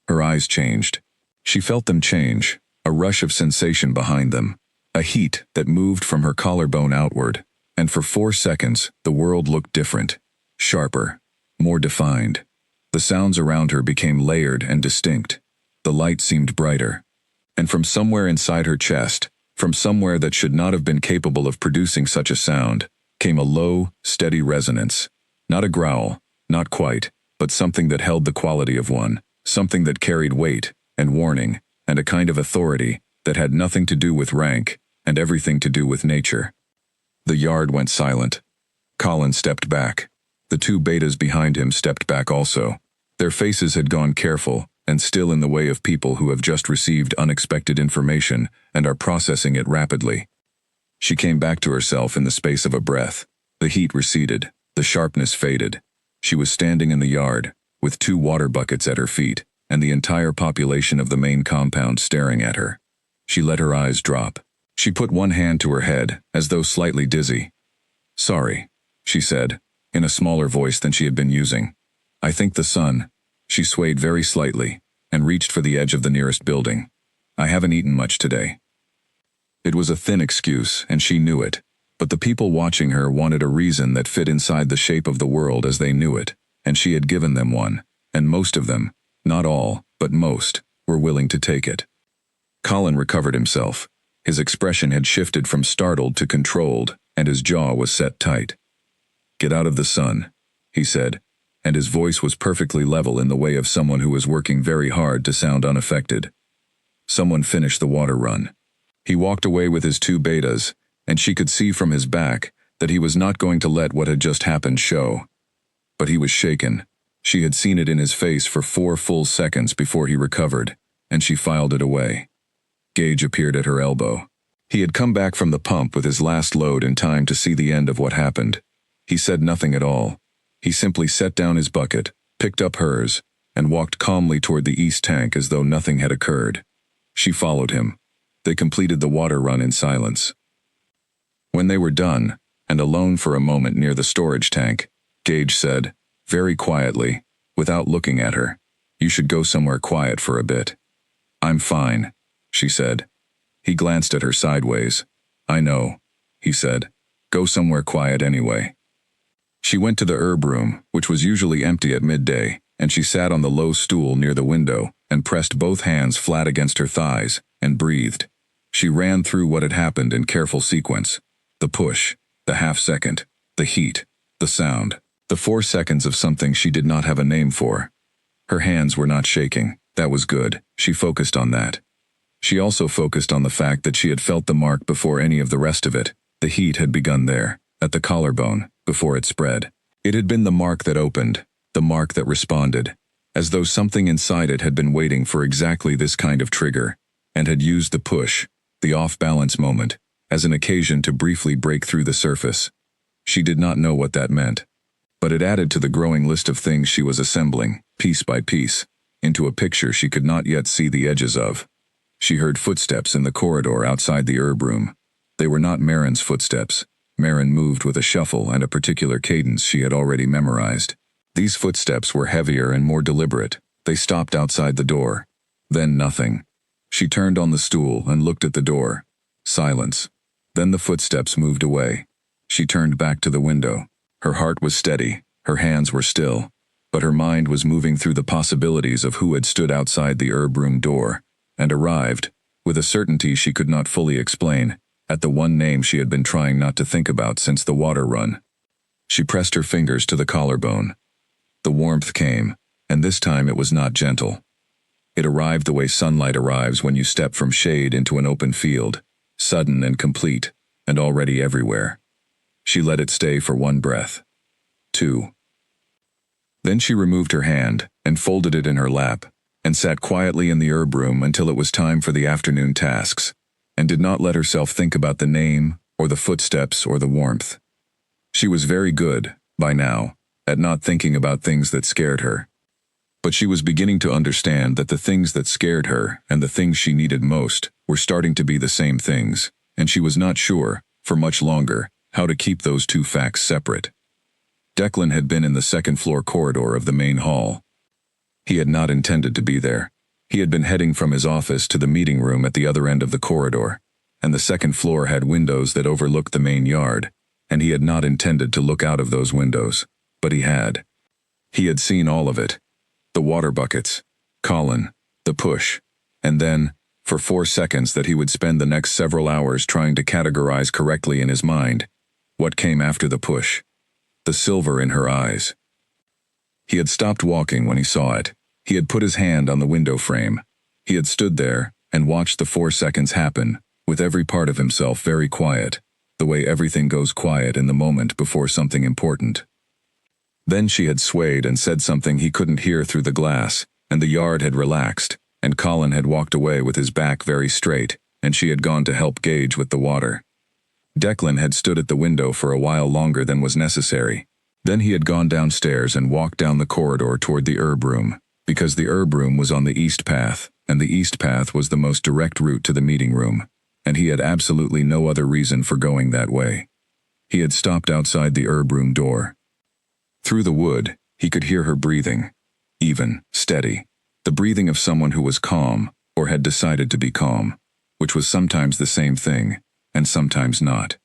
Her eyes changed. She felt them change, a rush of sensation behind them, a heat that moved from her collarbone outward, and for 4 seconds the world looked different, sharper, more defined. The sounds around her became layered and distinct. The light seemed brighter. And from somewhere inside her chest, from somewhere that should not have been capable of producing such a sound, came a low, steady resonance. Not a growl, not quite, but something that held the quality of one, something that carried weight and warning and a kind of authority that had nothing to do with rank and everything to do with nature. The yard went silent. Colin stepped back. The 2 betas behind him stepped back also. Their faces had gone careful and still in the way of people who have just received unexpected information and are processing it rapidly. She came back to herself in the space of a breath. The heat receded. The sharpness faded. She was standing in the yard, with 2 water buckets at her feet, and the entire population of the main compound staring at her. She let her eyes drop. She put one hand to her head, as though slightly dizzy. "Sorry," she said, in a smaller voice than she had been using. "I think the sun." She swayed very slightly, and reached for the edge of the nearest building. "I haven't eaten much today." It was a thin excuse, and she knew it, but the people watching her wanted a reason that fit inside the shape of the world as they knew it, and she had given them one, and most of them, not all, but most, were willing to take it. Colin recovered himself. His expression had shifted from startled to controlled, and his jaw was set tight. "Get out of the sun," he said, and his voice was perfectly level in the way of someone who was working very hard to sound unaffected. Someone finished the water run. He walked away with his 2 betas, and she could see from his back that he was not going to let what had just happened show. But he was shaken. She had seen it in his face for 4 full seconds before he recovered, and she filed it away. Gage appeared at her elbow. He had come back from the pump with his last load in time to see the end of what happened. He said nothing at all. He simply set down his bucket, picked up hers, and walked calmly toward the east tank as though nothing had occurred. She followed him. They completed the water run in silence. When they were done, and alone for a moment near the storage tank, Gage said, very quietly, without looking at her, "You should go somewhere quiet for a bit." "I'm fine," she said. He glanced at her sideways. "I know," he said. "Go somewhere quiet anyway." She went to the herb room, which was usually empty at midday, and she sat on the low stool near the window and pressed both hands flat against her thighs and breathed. She ran through what had happened in careful sequence. The push, the half-second, the heat, the sound, the 4 seconds of something she did not have a name for. Her hands were not shaking. That was good. She focused on that. She also focused on the fact that she had felt the mark before any of the rest of it. The heat had begun there, at the collarbone, before it spread. It had been the mark that opened, the mark that responded, as though something inside it had been waiting for exactly this kind of trigger, and had used the push, the off-balance moment, as an occasion to briefly break through the surface. She did not know what that meant, but it added to the growing list of things she was assembling, piece by piece, into a picture she could not yet see the edges of. She heard footsteps in the corridor outside the herb room. They were not Marin's footsteps. Marin moved with a shuffle and a particular cadence she had already memorized. These footsteps were heavier and more deliberate. They stopped outside the door. Then nothing. She turned on the stool and looked at the door. Silence. Then the footsteps moved away. She turned back to the window. Her heart was steady, her hands were still, but her mind was moving through the possibilities of who had stood outside the herb room door, and arrived, with a certainty she could not fully explain, at the one name she had been trying not to think about since the water run. She pressed her fingers to the collarbone. The warmth came, and this time it was not gentle. It arrived the way sunlight arrives when you step from shade into an open field, sudden and complete, and already everywhere. She let it stay for 1 breath. 2. Then she removed her hand and folded it in her lap, and sat quietly in the herb room until it was time for the afternoon tasks, and did not let herself think about the name, or the footsteps, or the warmth. She was very good, by now, at not thinking about things that scared her. But she was beginning to understand that the things that scared her and the things she needed most were starting to be the same things, and she was not sure, for much longer, how to keep those 2 facts separate. Declan had been in the 2nd-floor corridor of the main hall. He had not intended to be there. He had been heading from his office to the meeting room at the other end of the corridor, and the 2nd floor had windows that overlooked the main yard, and he had not intended to look out of those windows, but he had. He had seen all of it. The water buckets, Colin, the push, and then, for 4 seconds that he would spend the next several hours trying to categorize correctly in his mind, what came after the push. The silver in her eyes. He had stopped walking when he saw it. He had put his hand on the window frame. He had stood there and watched the 4 seconds happen, with every part of himself very quiet, the way everything goes quiet in the moment before something important. Then she had swayed and said something he couldn't hear through the glass, and the yard had relaxed, and Colin had walked away with his back very straight, and she had gone to help Gage with the water. Declan had stood at the window for a while longer than was necessary. Then he had gone downstairs and walked down the corridor toward the herb room, because the herb room was on the east path, and the east path was the most direct route to the meeting room, and he had absolutely no other reason for going that way. He had stopped outside the herb room door. Through the wood, he could hear her breathing, even, steady, the breathing of someone who was calm, or had decided to be calm, which was sometimes the same thing, and sometimes not.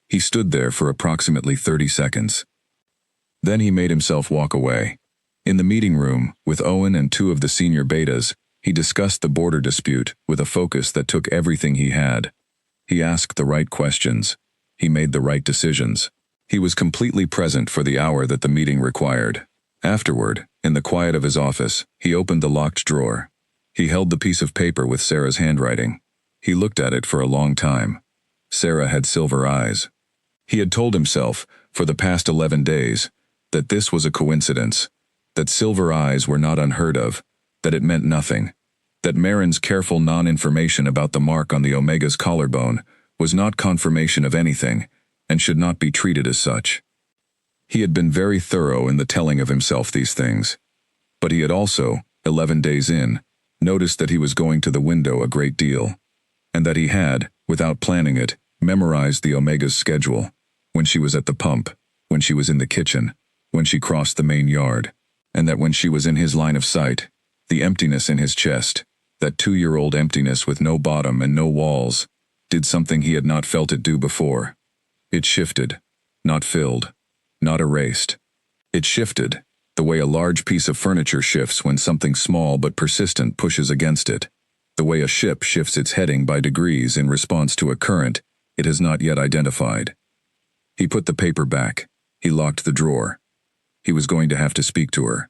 He stood there for approximately 30 seconds. Then he made himself walk away. In the meeting room, with Owen and 2 of the senior betas, he discussed the border dispute with a focus that took everything he had. He asked the right questions. He made the right decisions. He was completely present for the hour that the meeting required. Afterward, in the quiet of his office, he opened the locked drawer. He held the piece of paper with Sarah's handwriting. He looked at it for a long time. Sarah had silver eyes. He had told himself, for the past 11 days, that this was a coincidence, that silver eyes were not unheard of, that it meant nothing, that Marin's careful non-information about the mark on the Omega's collarbone was not confirmation of anything, and should not be treated as such. He had been very thorough in the telling of himself these things, but he had also, 11 days in, noticed that he was going to the window a great deal, and that he had, without planning it, memorized the Omega's schedule, when she was at the pump, when she was in the kitchen, when she crossed the main yard, and that when she was in his line of sight, the emptiness in his chest, that 2-year-old emptiness with no bottom and no walls, did something he had not felt it do before. It shifted, not filled, not erased. It shifted, the way a large piece of furniture shifts when something small but persistent pushes against it, the way a ship shifts its heading by degrees in response to a current it has not yet identified. He put the paper back. He locked the drawer. He was going to have to speak to her.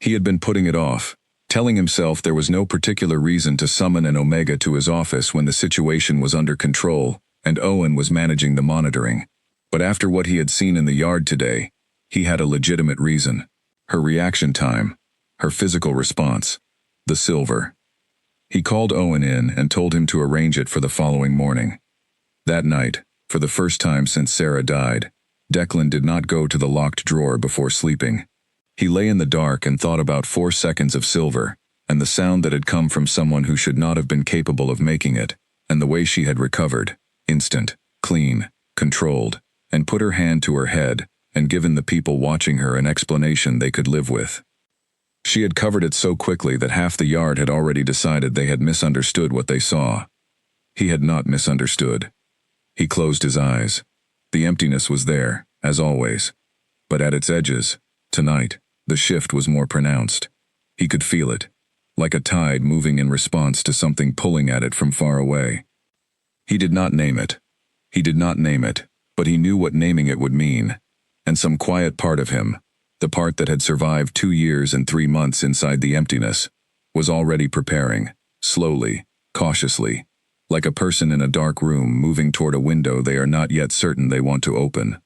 He had been putting it off, telling himself there was no particular reason to summon an Omega to his office when the situation was under control and Owen was managing the monitoring. But after what he had seen in the yard today, he had a legitimate reason. Her reaction time, her physical response, the silver. He called Owen in and told him to arrange it for the following morning. That night, for the first time since Sarah died, Declan did not go to the locked drawer before sleeping. He lay in the dark and thought about 4 seconds of silver, and the sound that had come from someone who should not have been capable of making it, and the way she had recovered, instant, clean, controlled, and put her hand to her head, and given the people watching her an explanation they could live with. She had covered it so quickly that half the yard had already decided they had misunderstood what they saw. He had not misunderstood. He closed his eyes. The emptiness was there, as always. But at its edges, tonight, the shift was more pronounced. He could feel it, like a tide moving in response to something pulling at it from far away. He did not name it. He did not name it, but he knew what naming it would mean. And some quiet part of him, the part that had survived 2 years and 3 months inside the emptiness, was already preparing, slowly, cautiously, like a person in a dark room moving toward a window they are not yet certain they want to open.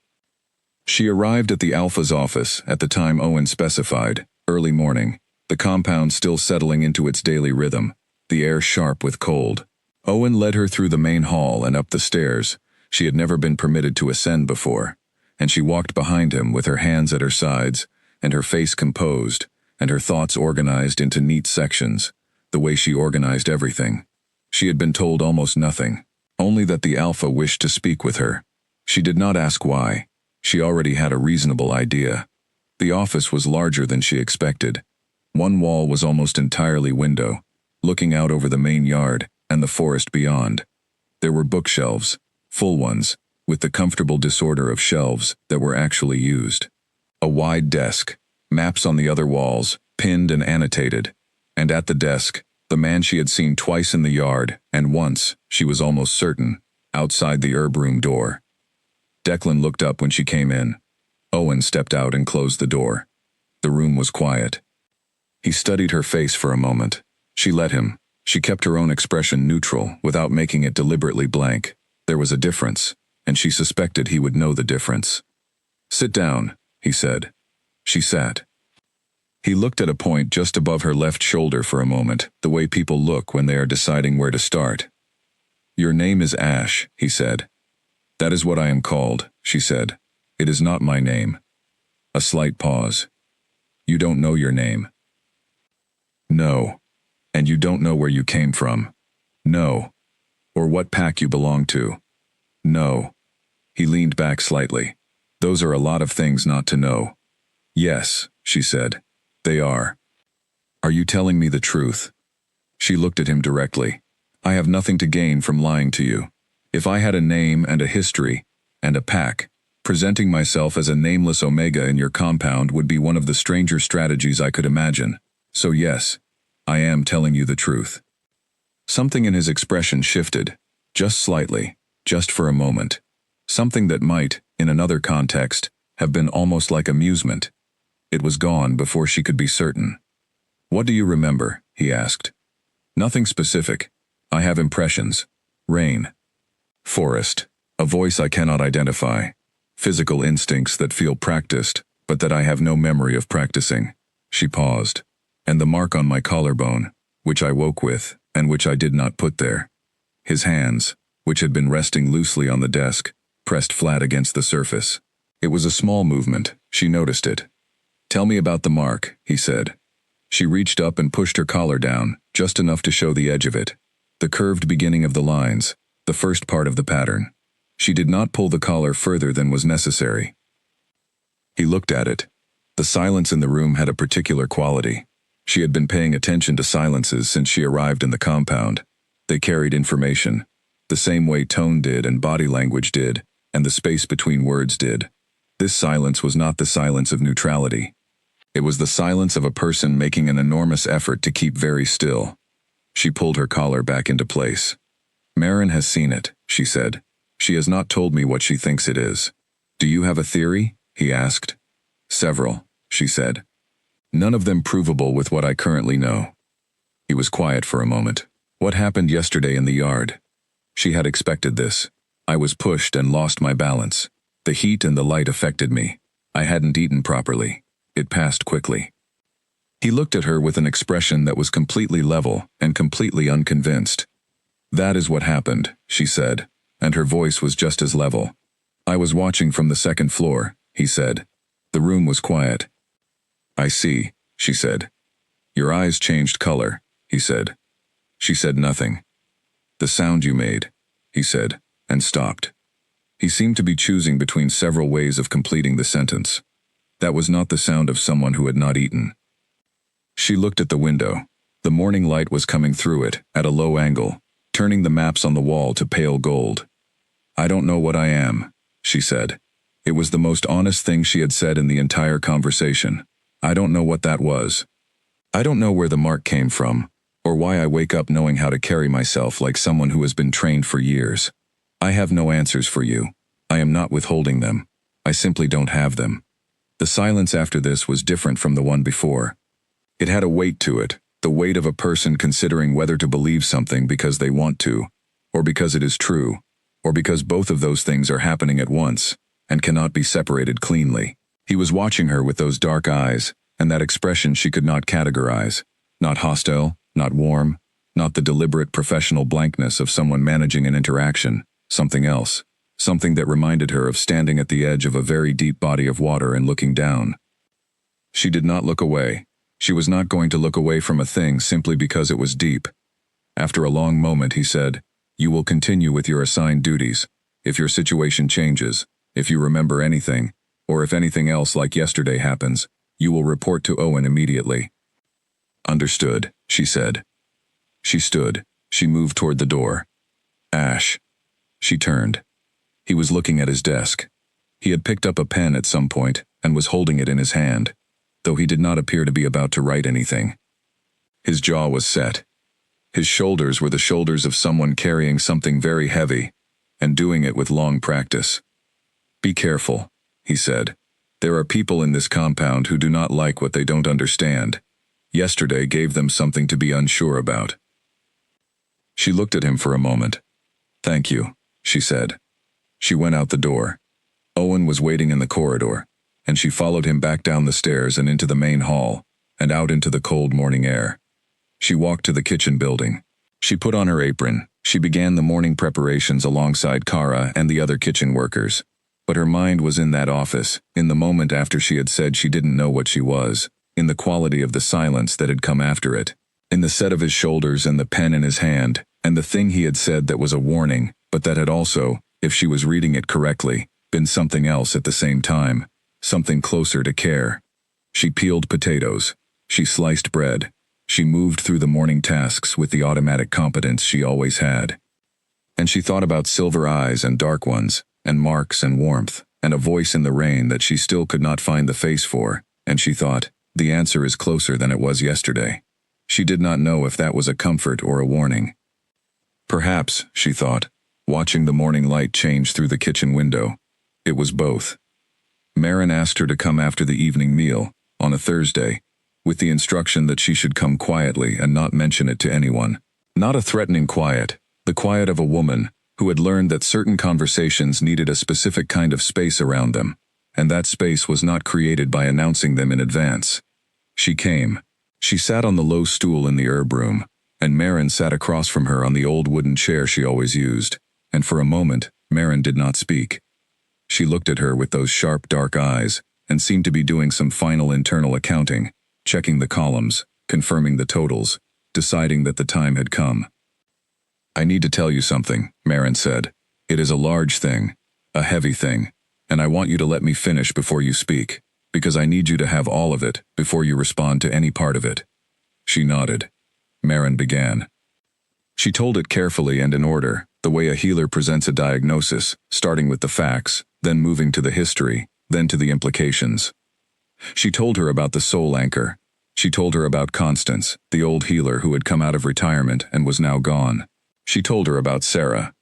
She arrived at the Alpha's office at the time Owen specified, early morning, the compound still settling into its daily rhythm, the air sharp with cold. Owen led her through the main hall and up the stairs. She had never been permitted to ascend before, and she walked behind him with her hands at her sides, and her face composed, and her thoughts organized into neat sections, the way she organized everything. She had been told almost nothing, only that the Alpha wished to speak with her. She did not ask why. She already had a reasonable idea. The office was larger than she expected. One wall was almost entirely window, looking out over the main yard and the forest beyond. There were bookshelves, full ones, with the comfortable disorder of shelves that were actually used. A wide desk, maps on the other walls, pinned and annotated, and at the desk, the man she had seen twice in the yard, and once, she was almost certain, outside the herb room door. Declan looked up when she came in. Owen stepped out and closed the door. The room was quiet. He studied her face for a moment. She let him. She kept her own expression neutral, without making it deliberately blank. There was a difference, and she suspected he would know the difference. "Sit down," he said. She sat. He looked at a point just above her left shoulder for a moment, the way people look when they are deciding where to start. "Your name is Ash," he said. "That is what I am called," she said. "It is not my name." A slight pause. You don't know your name. No. And you don't know where you came from. No. Or what pack you belong to. No. He leaned back slightly. Those are a lot of things not to know. Yes, she said. They are. Are you telling me the truth? She looked at him directly. I have nothing to gain from lying to you. If I had a name and a history, and a pack, presenting myself as a nameless Omega in your compound would be one of the stranger strategies I could imagine. So yes, I am telling you the truth. Something in his expression shifted, just slightly, just for a moment. Something that might, in another context, have been almost like amusement. It was gone before she could be certain. What do you remember? He asked. Nothing specific. I have impressions. Rain. Forest. A voice I cannot identify. Physical instincts that feel practiced, but that I have no memory of practicing. She paused. And the mark on my collarbone, which I woke with, and which I did not put there. His hands, which had been resting loosely on the desk, pressed flat against the surface. It was a small movement. She noticed it. Tell me about the mark, he said. She reached up and pushed her collar down, just enough to show the edge of it. The curved beginning of the lines, the first part of the pattern. She did not pull the collar further than was necessary. He looked at it. The silence in the room had a particular quality. She had been paying attention to silences since she arrived in the compound. They carried information, the same way tone did and body language did, and the space between words did. This silence was not the silence of neutrality. It was the silence of a person making an enormous effort to keep very still. She pulled her collar back into place. Marin has seen it, she said. She has not told me what she thinks it is. Do you have a theory? He asked. Several, she said. None of them provable with what I currently know. He was quiet for a moment. What happened yesterday in the yard? She had expected this. I was pushed and lost my balance. The heat and the light affected me. I hadn't eaten properly. It passed quickly. He looked at her with an expression that was completely level and completely unconvinced. That is what happened, she said, and her voice was just as level. I was watching from the second floor, he said. The room was quiet. I see, she said. Your eyes changed color, he said. She said nothing. The sound you made, he said, and stopped. He seemed to be choosing between several ways of completing the sentence. That was not the sound of someone who had not eaten. She looked at the window. The morning light was coming through it, at a low angle, turning the maps on the wall to pale gold. I don't know what I am, she said. It was the most honest thing she had said in the entire conversation. I don't know what that was. I don't know where the mark came from, or why I wake up knowing how to carry myself like someone who has been trained for years. I have no answers for you. I am not withholding them. I simply don't have them. The silence after this was different from the one before. It had a weight to it, the weight of a person considering whether to believe something because they want to, or because it is true, or because both of those things are happening at once, and cannot be separated cleanly. He was watching her with those dark eyes, and that expression she could not categorize. Not hostile, not warm, not the deliberate professional blankness of someone managing an interaction, something else. Something that reminded her of standing at the edge of a very deep body of water and looking down. She did not look away. She was not going to look away from a thing simply because it was deep. After a long moment he said, You will continue with your assigned duties. If your situation changes, if you remember anything, or if anything else like yesterday happens, you will report to Owen immediately. Understood, she said. She stood. She moved toward the door. Ash. She turned. He was looking at his desk. He had picked up a pen at some point and was holding it in his hand, though he did not appear to be about to write anything. His jaw was set. His shoulders were the shoulders of someone carrying something very heavy, and doing it with long practice. Be careful, he said. There are people in this compound who do not like what they don't understand. Yesterday gave them something to be unsure about. She looked at him for a moment. Thank you, she said. She went out the door. Owen was waiting in the corridor, and she followed him back down the stairs and into the main hall, and out into the cold morning air. She walked to the kitchen building. She put on her apron. She began the morning preparations alongside Kara and the other kitchen workers. But her mind was in that office, in the moment after she had said she didn't know what she was, in the quality of the silence that had come after it, in the set of his shoulders and the pen in his hand, and the thing he had said that was a warning, but that had also, if she was reading it correctly, been something else at the same time, something closer to care. She peeled potatoes. She sliced bread. She moved through the morning tasks with the automatic competence she always had. And she thought about silver eyes and dark ones, and marks and warmth, and a voice in the rain that she still could not find the face for, and she thought, the answer is closer than it was yesterday. She did not know if that was a comfort or a warning. Perhaps, she thought, watching the morning light change through the kitchen window, it was both. Marin asked her to come after the evening meal, on a Thursday, with the instruction that she should come quietly and not mention it to anyone. Not a threatening quiet, the quiet of a woman who had learned that certain conversations needed a specific kind of space around them, and that space was not created by announcing them in advance. She came. She sat on the low stool in the herb room, and Marin sat across from her on the old wooden chair she always used, and for a moment, Marin did not speak. She looked at her with those sharp dark eyes, and seemed to be doing some final internal accounting, checking the columns, confirming the totals, deciding that the time had come. I need to tell you something, Marin said. It is a large thing, a heavy thing, and I want you to let me finish before you speak, because I need you to have all of it before you respond to any part of it. She nodded. Marin began. She told it carefully and in order, the way a healer presents a diagnosis, starting with the facts, then moving to the history, then to the implications. She told her about the soul anchor. She told her about Constance, the old healer who had come out of retirement and was now gone. She told her about Sarah.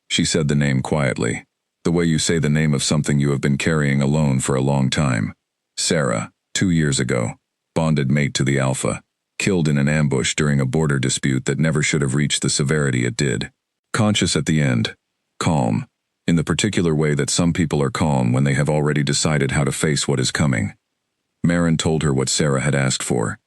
She said the name quietly, the way you say the name of something you have been carrying alone for a long time. Sarah, 2 years ago, bonded mate to the Alpha, killed in an ambush during a border dispute that never should have reached the severity it did. Conscious at the end, calm, in the particular way that some people are calm when they have already decided how to face what is coming. Marin told her what Sarah had asked for.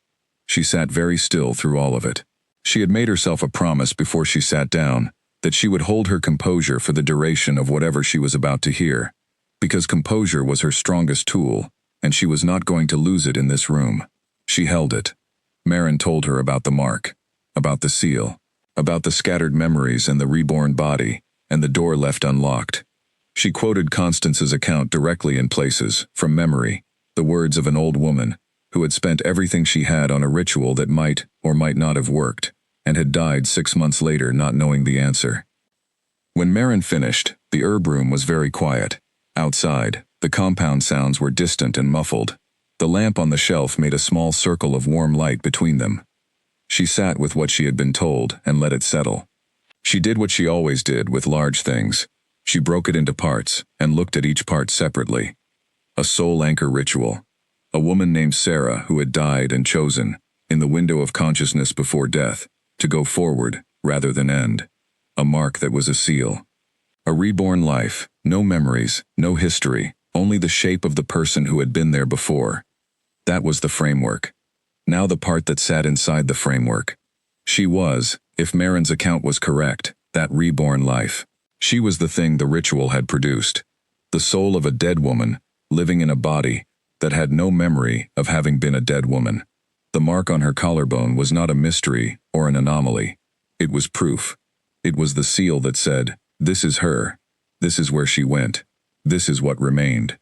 She sat very still through all of it. She had made herself a promise before she sat down that she would hold her composure for the duration of whatever she was about to hear, because composure was her strongest tool, and she was not going to lose it in this room. She held it. Marin told her about the mark, about the seal, about the scattered memories and the reborn body, and the door left unlocked. She quoted Constance's account directly in places, from memory, the words of an old woman who had spent everything she had on a ritual that might or might not have worked, and had died 6 months later not knowing the answer. When Marin finished, the herb room was very quiet. Outside, the compound sounds were distant and muffled. The lamp on the shelf made a small circle of warm light between them. She sat with what she had been told and let it settle. She did what she always did with large things. She broke it into parts and looked at each part separately. A soul anchor ritual. A woman named Sarah who had died and chosen, in the window of consciousness before death, to go forward rather than end. A mark that was a seal. A reborn life, no memories, no history, only the shape of the person who had been there before. That was the framework. Now the part that sat inside the framework. She was, if Marin's account was correct, that reborn life. She was the thing the ritual had produced. The soul of a dead woman, living in a body that had no memory of having been a dead woman. The mark on her collarbone was not a mystery or an anomaly. It was proof. It was the seal that said, this is her. This is where she went. This is what remained.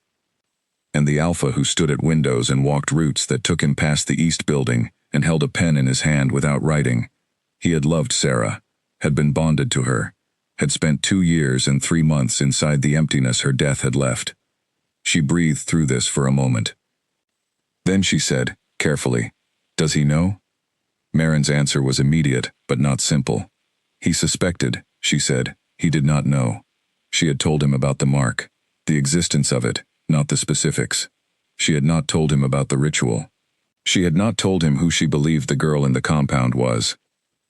And the Alpha who stood at windows and walked routes that took him past the East Building and held a pen in his hand without writing. He had loved Sarah, had been bonded to her, had spent 2 years and 3 months inside the emptiness her death had left. She breathed through this for a moment. Then she said, carefully, does he know? Marin's answer was immediate, but not simple. He suspected, she said. He did not know. She had told him about the mark, the existence of it, not the specifics. She had not told him about the ritual. She had not told him who she believed the girl in the compound was.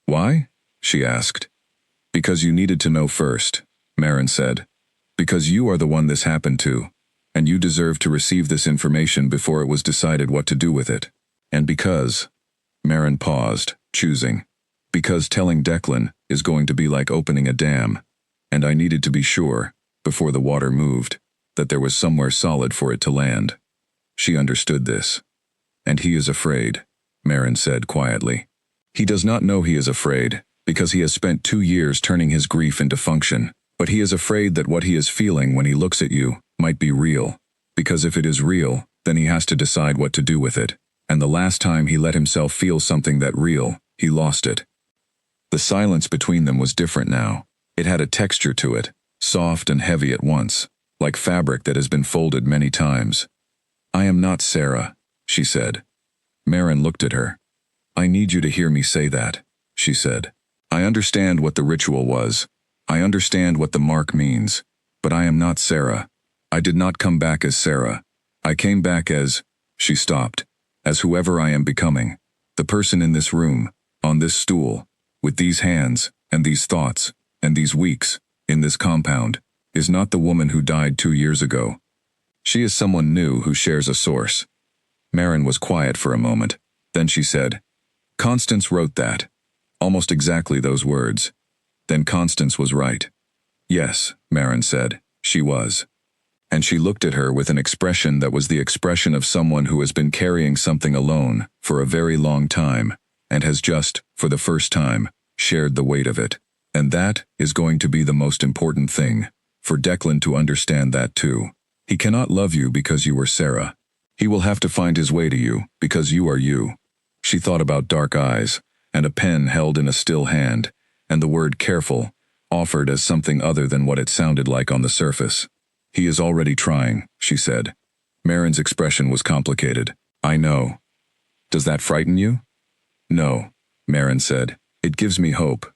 Why? She asked. Because you needed to know first, Marin said. Because you are the one this happened to, and you deserve to receive this information before it was decided what to do with it. And because, Marin paused, choosing, because telling Declan is going to be like opening a dam, and I needed to be sure, before the water moved. that there was somewhere solid for it to land. She understood this. And he is afraid, Maren said quietly. He does not know he is afraid, because he has spent 2 years turning his grief into function, but he is afraid that what he is feeling when he looks at you might be real, because if it is real, then he has to decide what to do with it, and the last time he let himself feel something that real, he lost it. The silence between them was different now. It had a texture to it, soft and heavy at once, like fabric that has been folded many times. I am not Sarah, she said. Maren looked at her. I need you to hear me say that, she said. I understand what the ritual was. I understand what the mark means. But I am not Sarah. I did not come back as Sarah. I came back as, she stopped, as whoever I am becoming. The person in this room, on this stool, with these hands, and these thoughts, and these weeks, in this compound, is not the woman who died 2 years ago. She is someone new who shares a source. Maren was quiet for a moment. Then she said, Constance wrote that. Almost exactly those words. Then Constance was right. Yes, Maren said, she was. And she looked at her with an expression that was the expression of someone who has been carrying something alone for a very long time, and has just, for the first time, shared the weight of it. And that is going to be the most important thing, for Declan to understand that too. He cannot love you because you were Sarah. He will have to find his way to you, because you are you. She thought about dark eyes, and a pen held in a still hand, and the word careful, offered as something other than what it sounded like on the surface. He is already trying, she said. Maren's expression was complicated. I know. Does that frighten you? No, Maren said. It gives me hope.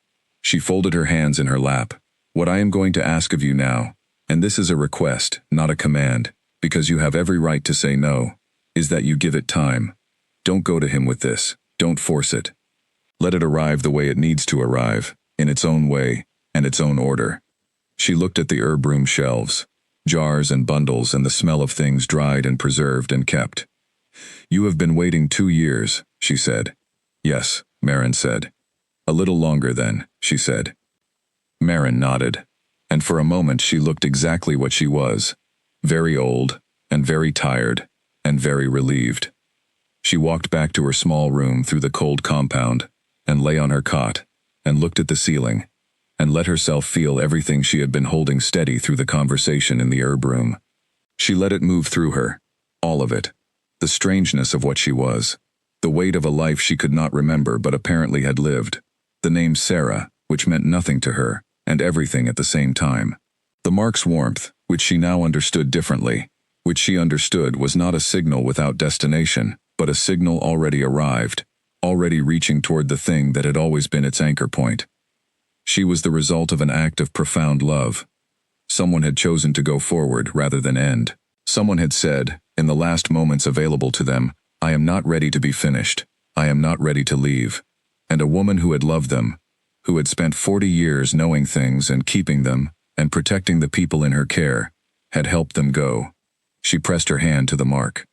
She folded her hands in her lap. What I am going to ask of you now, and this is a request, not a command, because you have every right to say no, is that you give it time. Don't go to him with this. Don't force it. Let it arrive the way it needs to arrive, in its own way, and its own order. She looked at the herb room shelves, jars and bundles and the smell of things dried and preserved and kept. You have been waiting 2 years, she said. Yes, Maren said. A little longer then, she said. Maren nodded, and for a moment she looked exactly what she was, very old, and very tired, and very relieved. She walked back to her small room through the cold compound, and lay on her cot, and looked at the ceiling, and let herself feel everything she had been holding steady through the conversation in the herb room. She let it move through her, all of it, the strangeness of what she was, the weight of a life she could not remember but apparently had lived, the name Sarah, which meant nothing to her, and everything at the same time. The mark's warmth, which she now understood differently, which she understood was not a signal without destination, but a signal already arrived, already reaching toward the thing that had always been its anchor point. She was the result of an act of profound love. Someone had chosen to go forward rather than end. Someone had said, in the last moments available to them, I am not ready to be finished. I am not ready to leave. And a woman who had loved them, who had spent 40 years knowing things and keeping them, and protecting the people in her care, had helped them go. She pressed her hand to the mark.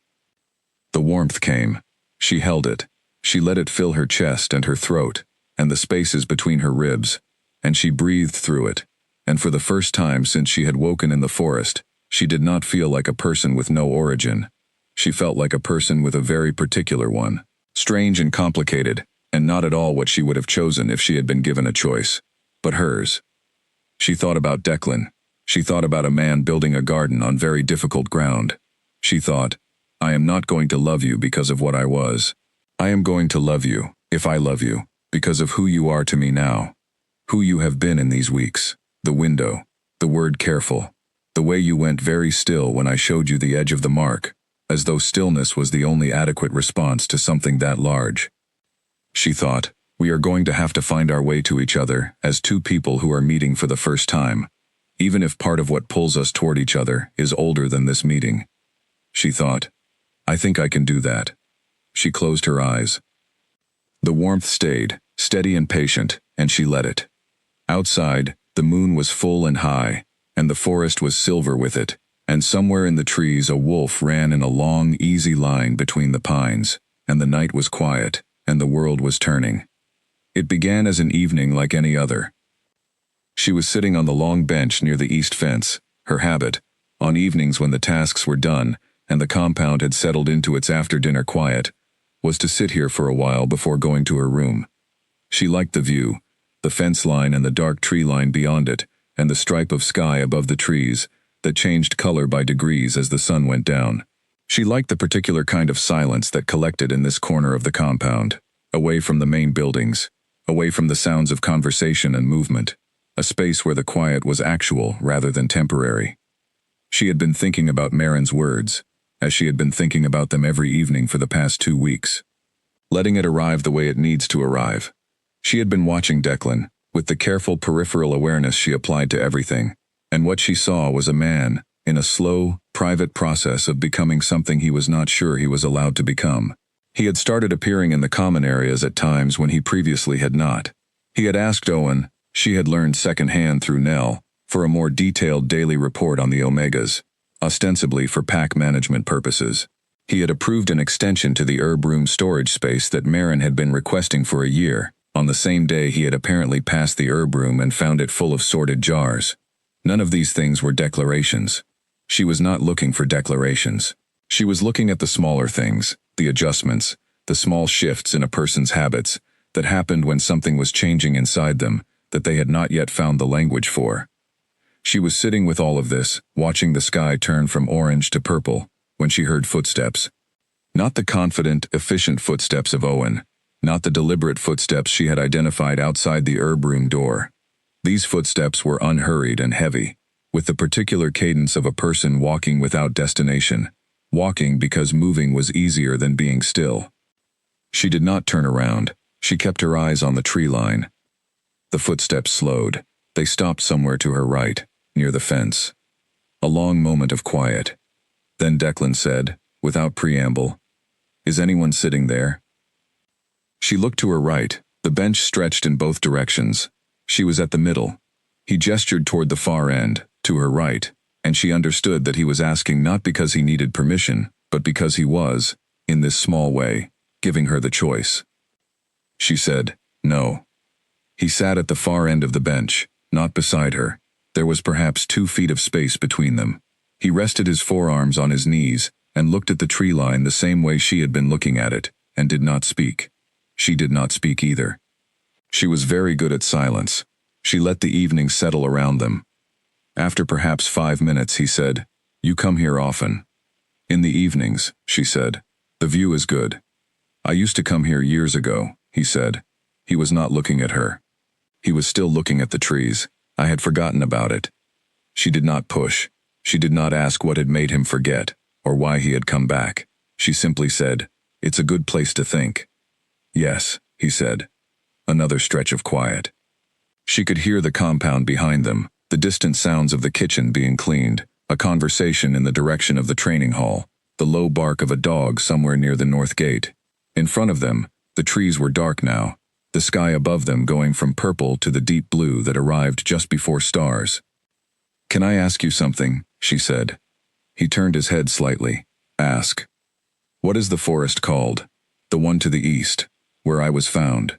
The warmth came. She held it. She let it fill her chest and her throat, and the spaces between her ribs, and she breathed through it. And for the first time since she had woken in the forest, she did not feel like a person with no origin. She felt like a person with a very particular one, strange and complicated, and not at all what she would have chosen if she had been given a choice, but hers. She thought about Declan. She thought about a man building a garden on very difficult ground. She thought, I am not going to love you because of what I was. I am going to love you, if I love you, because of who you are to me now. Who you have been in these weeks. The window. The word careful. The way you went very still when I showed you the edge of the mark, as though stillness was the only adequate response to something that large. She thought, we are going to have to find our way to each other as two people who are meeting for the first time, even if part of what pulls us toward each other is older than this meeting. She thought, I think I can do that. She closed her eyes. The warmth stayed, steady and patient, and she let it. Outside, the moon was full and high, and the forest was silver with it, and somewhere in the trees a wolf ran in a long, easy line between the pines, and the night was quiet, and the world was turning. It began as an evening like any other. She was sitting on the long bench near the east fence, her habit, On evenings when the tasks were done and the compound had settled into its after-dinner quiet, was to sit here for a while before going to her room. She liked the view, the fence line and the dark tree line beyond it, and the stripe of sky above the trees that changed color by degrees as the sun went down. She liked the particular kind of silence that collected in this corner of the compound, away from the main buildings, away from the sounds of conversation and movement, a space where the quiet was actual rather than temporary. She had been thinking about Marin's words, as she had been thinking about them every evening for the past 2 weeks, letting it arrive the way it needs to arrive. She had been watching Declan, with the careful peripheral awareness she applied to everything, and what she saw was a man, in a slow, private process of becoming something he was not sure he was allowed to become. He had started appearing in the common areas at times when he previously had not. He had asked Owen, she had learned secondhand through Nell, for a more detailed daily report on the Omegas, ostensibly for pack management purposes. He had approved an extension to the herb room storage space that Marin had been requesting for a year. On the same day he had apparently passed the herb room and found it full of sorted jars. None of these things were declarations. She was not looking for declarations. She was looking at the smaller things, the adjustments, the small shifts in a person's habits that happened when something was changing inside them that they had not yet found the language for. She was sitting with all of this, watching the sky turn from orange to purple, when she heard footsteps. Not the confident, efficient footsteps of Owen, not the deliberate footsteps she had identified outside the herb room door. These footsteps were unhurried and heavy, with the particular cadence of a person walking without destination, walking because moving was easier than being still. She did not turn around. She kept her eyes on the tree line. The footsteps slowed. They stopped somewhere to her right, near the fence. A long moment of quiet. Then Declan said, without preamble, "Is anyone sitting there?" She looked to her right. The bench stretched in both directions. She was at the middle. He gestured toward the far end, to her right, and she understood that he was asking not because he needed permission, but because he was, in this small way, giving her the choice. She said, "No." He sat at the far end of the bench, not beside her. There was perhaps 2 feet of space between them. He rested his forearms on his knees and looked at the tree line the same way she had been looking at it, and did not speak. She did not speak either. She was very good at silence. She let the evening settle around them. After perhaps 5 minutes he said, "You come here often." "In the evenings," she said. "The view is good." "I used to come here years ago," he said. He was not looking at her. He was still looking at the trees. "I had forgotten about it." She did not push. She did not ask what had made him forget, or why he had come back. She simply said, "It's a good place to think." "Yes," he said. Another stretch of quiet. She could hear the compound behind them, the distant sounds of the kitchen being cleaned, a conversation in the direction of the training hall, the low bark of a dog somewhere near the north gate. In front of them, the trees were dark now, the sky above them going from purple to the deep blue that arrived just before stars. "Can I ask you something?" she said. He turned his head slightly. "Ask." "What is the forest called?" "The one to the east, where I was found."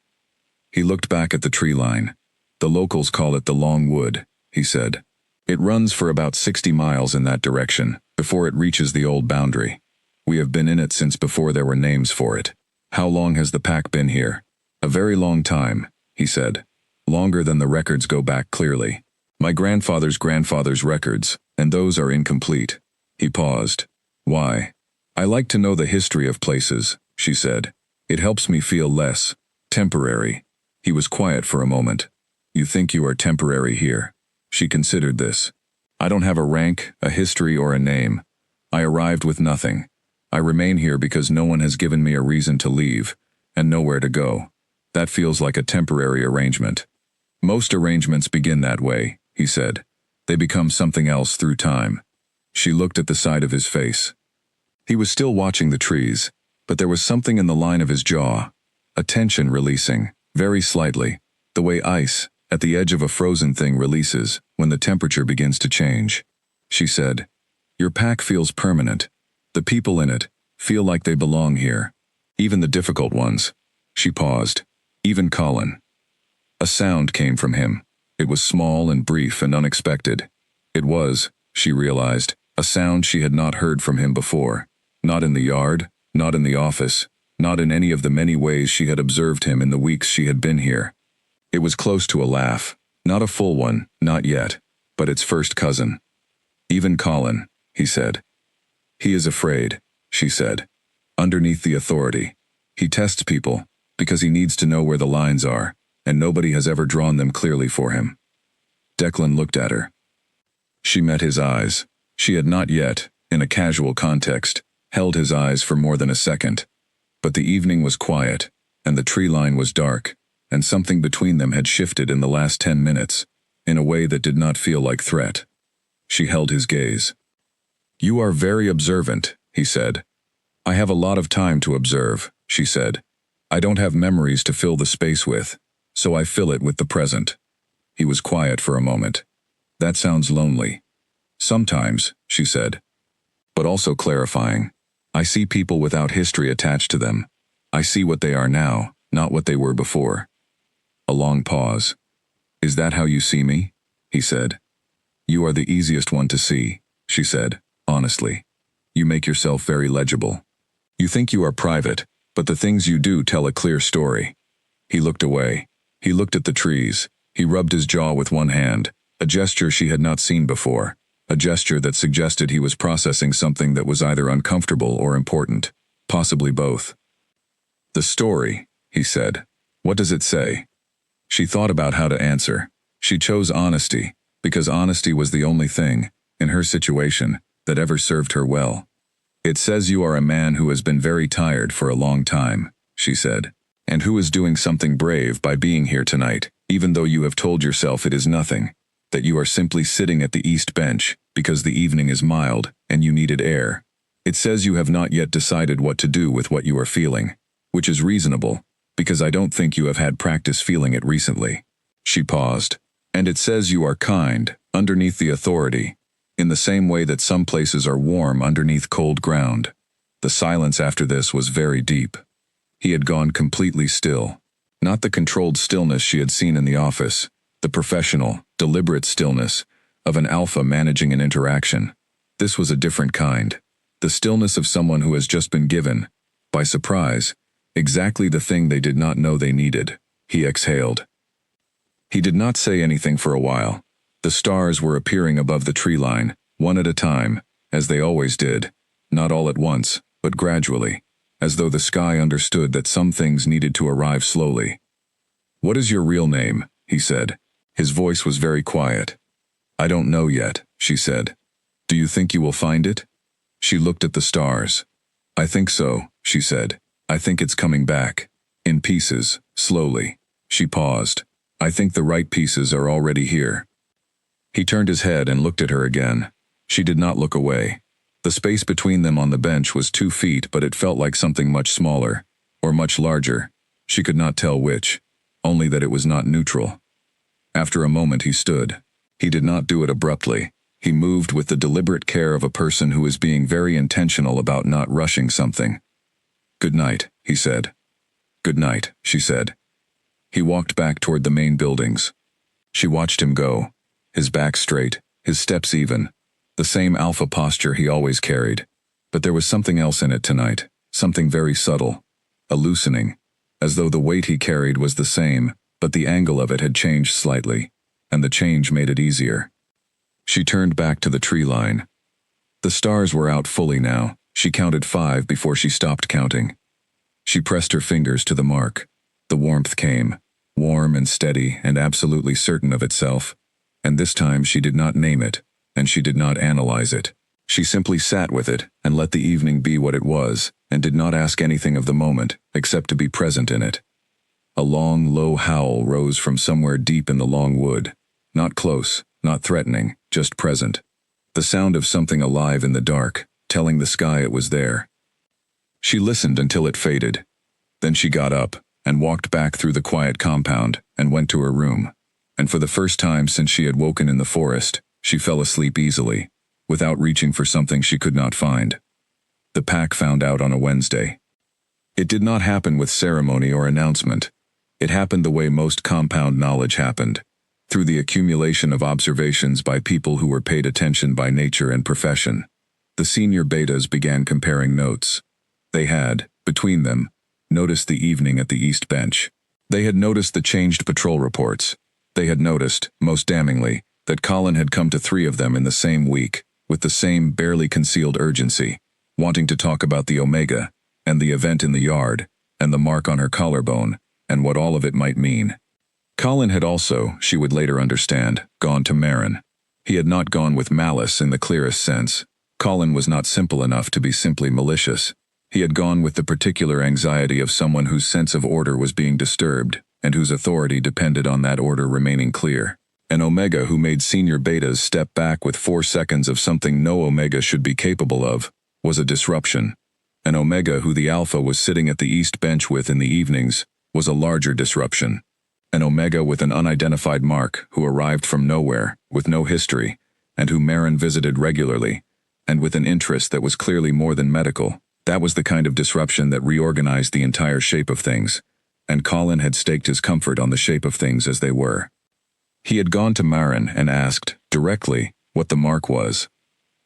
He looked back at the tree line. "The locals call it the Long Wood," he said. "It runs for about 60 miles in that direction, before it reaches the old boundary. We have been in it since before there were names for it." "How long has the pack been here?" "A very long time," he said. "Longer than the records go back clearly. My grandfather's grandfather's records, and those are incomplete." He paused. "Why?" "I like to know the history of places," she said. "It helps me feel less temporary." He was quiet for a moment. "You think you are temporary here?" She considered this. "I don't have a rank, a history, or a name. I arrived with nothing. I remain here because no one has given me a reason to leave, and nowhere to go. That feels like a temporary arrangement." "Most arrangements begin that way," he said. "They become something else through time." She looked at the side of his face. He was still watching the trees, but there was something in the line of his jaw, a tension releasing, very slightly, the way ice, at the edge of a frozen thing, releases when the temperature begins to change. She said, "Your pack feels permanent. The people in it feel like they belong here. Even the difficult ones." She paused. "Even Colin." A sound came from him. It was small and brief and unexpected. It was, she realized, A sound she had not heard from him before. Not in the yard, not in the office, not in any of the many ways she had observed him in the weeks she had been here. It was close to a laugh. Not a full one, not yet, but its first cousin. "Even Colin," he said. "He is afraid," she said. "Underneath the authority. He tests people, because he needs to know where the lines are, and nobody has ever drawn them clearly for him." Declan looked at her. She met his eyes. She had not yet, in a casual context, held his eyes for more than a second. But the evening was quiet, and the tree line was dark, and something between them had shifted in the last 10 minutes, in a way that did not feel like threat. She held his gaze. "You are very observant," he said. "I have a lot of time to observe," she said. "I don't have memories to fill the space with, so I fill it with the present." He was quiet for a moment. "That sounds lonely." "Sometimes," she said. But also clarifying. "I see people without history attached to them. I see what they are now, not what they were before." A long pause. "Is that how you see me?" he said. "You are the easiest one to see," she said, honestly. "You make yourself very legible. You think you are private, but the things you do tell a clear story." He looked away. He looked at the trees. He rubbed his jaw with one hand, a gesture she had not seen before, a gesture that suggested he was processing something that was either uncomfortable or important, possibly both. "The story," he said. "What does it say?" She thought about how to answer. She chose honesty, because honesty was the only thing, in her situation, that ever served her well. "It says you are a man who has been very tired for a long time," she said, "and who is doing something brave by being here tonight, even though you have told yourself it is nothing, that you are simply sitting at the east bench, because the evening is mild, and you needed air. It says you have not yet decided what to do with what you are feeling, which is reasonable, because I don't think you have had practice feeling it recently." She paused. "And it says you are kind, underneath the authority, in the same way that some places are warm underneath cold ground." The silence after this was very deep. He had gone completely still. Not the controlled stillness she had seen in the office, the professional, deliberate stillness of an alpha managing an interaction. This was a different kind. The stillness of someone who has just been given, by surprise, exactly the thing they did not know they needed. He exhaled. He did not say anything for a while. The stars were appearing above the tree line, one at a time, as they always did, not all at once, but gradually, as though the sky understood that some things needed to arrive slowly. "What is your real name?" he said. His voice was very quiet. "I don't know yet," she said. "Do you think you will find it?" She looked at the stars. "I think so," she said. "I think it's coming back. In pieces, slowly." She paused. "I think the right pieces are already here." He turned his head and looked at her again. She did not look away. The space between them on the bench was 2 feet, but it felt like something much smaller, or much larger. She could not tell which, only that it was not neutral. After a moment he stood. He did not do it abruptly. He moved with the deliberate care of a person who is being very intentional about not rushing something. "Good night," he said. "Good night," she said. He walked back toward the main buildings. She watched him go, his back straight, his steps even, the same alpha posture he always carried. But there was something else in it tonight, something very subtle, a loosening, as though the weight he carried was the same, but the angle of it had changed slightly, and the change made it easier. She turned back to the tree line. The stars were out fully now. She counted 5 before she stopped counting. She pressed her fingers to the mark. The warmth came, warm and steady and absolutely certain of itself, and this time she did not name it, and she did not analyze it. She simply sat with it and let the evening be what it was, and did not ask anything of the moment, except to be present in it. A long, low howl rose from somewhere deep in the long wood. Not close, not threatening, just present. The sound of something alive in the dark, telling the sky it was there. She listened until it faded. Then she got up, and walked back through the quiet compound, and went to her room. And for the first time since she had woken in the forest, she fell asleep easily, without reaching for something she could not find. The pack found out on a Wednesday. It did not happen with ceremony or announcement. It happened the way most compound knowledge happened, through the accumulation of observations by people who were paid attention by nature and profession. the senior betas began comparing notes. They had, between them, noticed the evening at the East Bench. They had noticed the changed patrol reports. They had noticed, most damningly, that Colin had come to 3 of them in the same week, with the same barely concealed urgency, wanting to talk about the Omega, and the event in the yard, and the mark on her collarbone, and what all of it might mean. Colin had also, she would later understand, gone to Marin. He had not gone with malice in the clearest sense. Colin was not simple enough to be simply malicious. He had gone with the particular anxiety of someone whose sense of order was being disturbed, and whose authority depended on that order remaining clear. An Omega who made senior betas step back with 4 seconds of something no Omega should be capable of, was a disruption. An Omega who the Alpha was sitting at the East Bench with in the evenings, was a larger disruption. An Omega with an unidentified mark who arrived from nowhere, with no history, and whom Marin visited regularly, and with an interest that was clearly more than medical. That was the kind of disruption that reorganized the entire shape of things, and Colin had staked his comfort on the shape of things as they were. He had gone to Marin and asked, directly, what the mark was.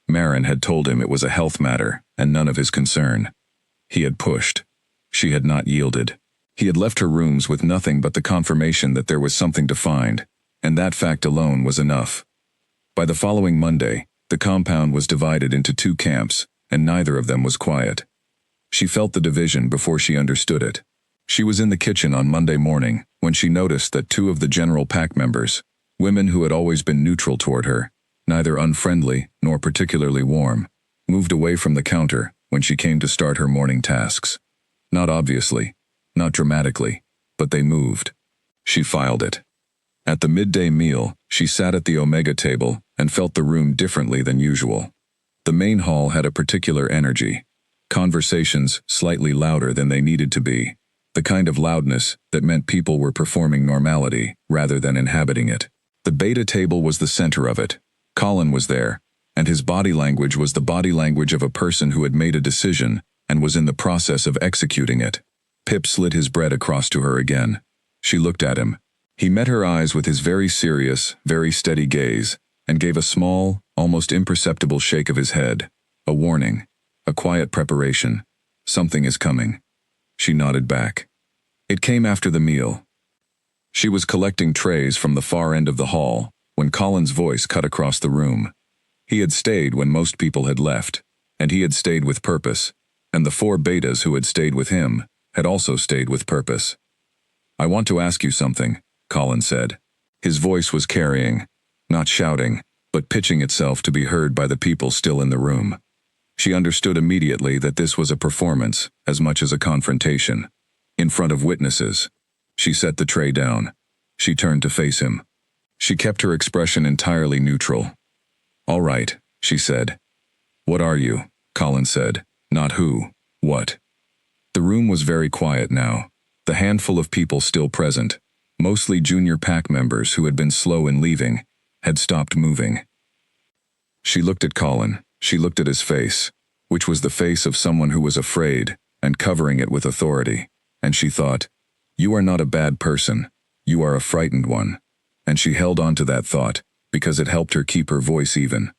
Marin had told him it was a health matter, and none of his concern. He had pushed. She had not yielded. He had left her rooms with nothing but the confirmation that there was something to find, and that fact alone was enough. By the following Monday, the compound was divided into 2 camps, and neither of them was quiet. She felt the division before she understood it. She was in the kitchen on Monday morning when she noticed that 2 of the general pack members, women who had always been neutral toward her, neither unfriendly nor particularly warm, moved away from the counter when she came to start her morning tasks. Not obviously, not dramatically, but they moved. She filed it. At the midday meal, she sat at the Omega table and felt the room differently than usual. The main hall had a particular energy. Conversations slightly louder than they needed to be. The kind of loudness that meant people were performing normality rather than inhabiting it. The beta table was the center of it. Colin was there, and his body language was the body language of a person who had made a decision and was in the process of executing it. Pip slid his bread across to her again. She looked at him. He met her eyes with his very serious, very steady gaze, and gave a small, almost imperceptible shake of his head. A warning. A quiet preparation. Something is coming. She nodded back. It came after the meal. She was collecting trays from the far end of the hall when Colin's voice cut across the room. He had stayed when most people had left, and he had stayed with purpose, and the 4 betas who had stayed with him had also stayed with purpose. I want to ask you something, Colin said. His voice was carrying, not shouting, but pitching itself to be heard by the people still in the room. She understood immediately that this was a performance as much as a confrontation. In front of witnesses. She set the tray down. She turned to face him. She kept her expression entirely neutral. All right, she said. What are you? Colin said. Not who, what. The room was very quiet now. The handful of people still present, mostly junior pack members who had been slow in leaving, had stopped moving. She looked at Colin. She looked at his face, which was the face of someone who was afraid and covering it with authority, and she thought, you are not a bad person, you are a frightened one, and she held on to that thought because it helped her keep her voice even.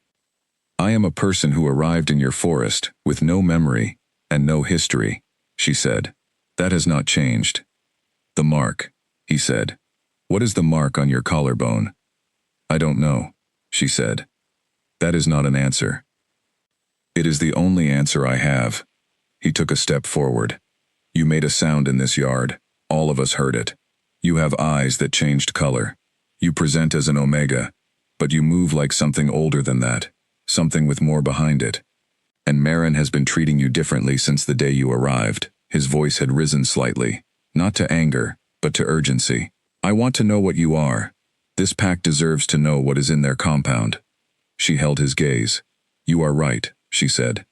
I am a person who arrived in your forest with no memory and no history, she said. That has not changed. The mark, he said. What is the mark on your collarbone? I don't know, she said. That is not an answer. It is the only answer I have. He took a step forward. You made a sound in this yard. All of us heard it. You have eyes that changed color. You present as an Omega, but you move like something older than that, something with more behind it. And Marin has been treating you differently since the day you arrived. His voice had risen slightly, not to anger, but to urgency. I want to know what you are. This pack deserves to know what is in their compound. She held his gaze. You are right, she said.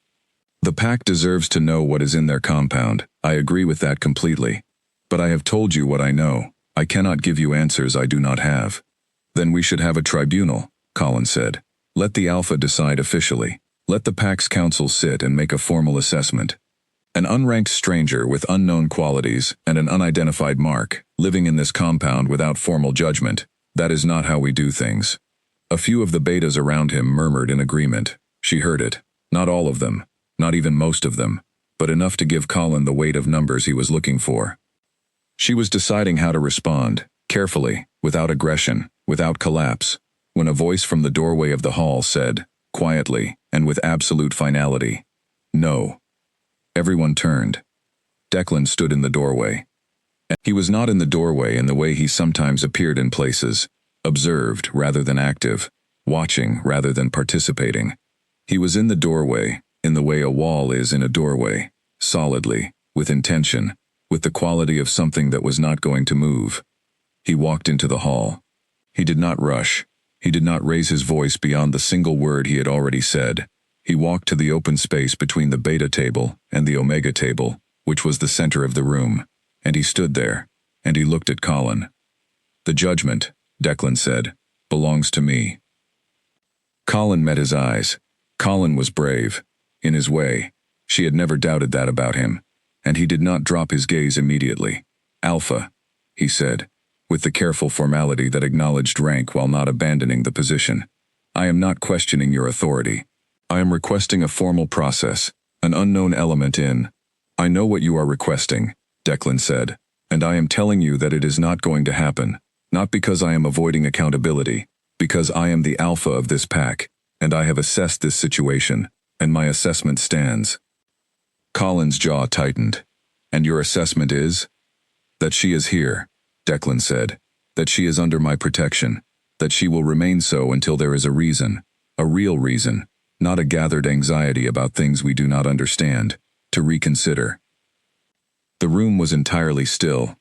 The pack deserves to know what is in their compound. I agree with that completely. But I have told you what I know. I cannot give you answers I do not have. Then we should have a tribunal, Colin said. Let the Alpha decide officially. Let the pack's council sit and make a formal assessment. An unranked stranger with unknown qualities and an unidentified mark, living in this compound without formal judgment. That is not how we do things. A few of the betas around him murmured in agreement. She heard it. Not all of them, not even most of them, but enough to give Colin the weight of numbers he was looking for. She was deciding how to respond, carefully, without aggression, without collapse, when a voice from the doorway of the hall said, quietly and with absolute finality, "No." Everyone turned. Declan stood in the doorway. He was not in the doorway in the way he sometimes appeared in places, observed rather than active, watching rather than participating. He was in the doorway, in the way a wall is in a doorway, solidly, with intention, with the quality of something that was not going to move. He walked into the hall. He did not rush. He did not raise his voice beyond the single word he had already said. He walked to the open space between the beta table and the omega table, which was the center of the room, and he stood there, and he looked at Colin. "The judgment," Declan said, "belongs to me." Colin met his eyes. Colin was brave. In his way, she had never doubted that about him, and he did not drop his gaze immediately. "Alpha," he said, with the careful formality that acknowledged rank while not abandoning the position. "I am not questioning your authority. I am requesting a formal process, an unknown element in—" "I know what you are requesting," Declan said, "and I am telling you that it is not going to happen, not because I am avoiding accountability, because I am the alpha of this pack, and I have assessed this situation, and my assessment stands." Colin's jaw tightened. "And your assessment is?" "That she is here," Declan said, "that she is under my protection, that she will remain so until there is a reason, a real reason, not a gathered anxiety about things we do not understand, to reconsider." The room was entirely still.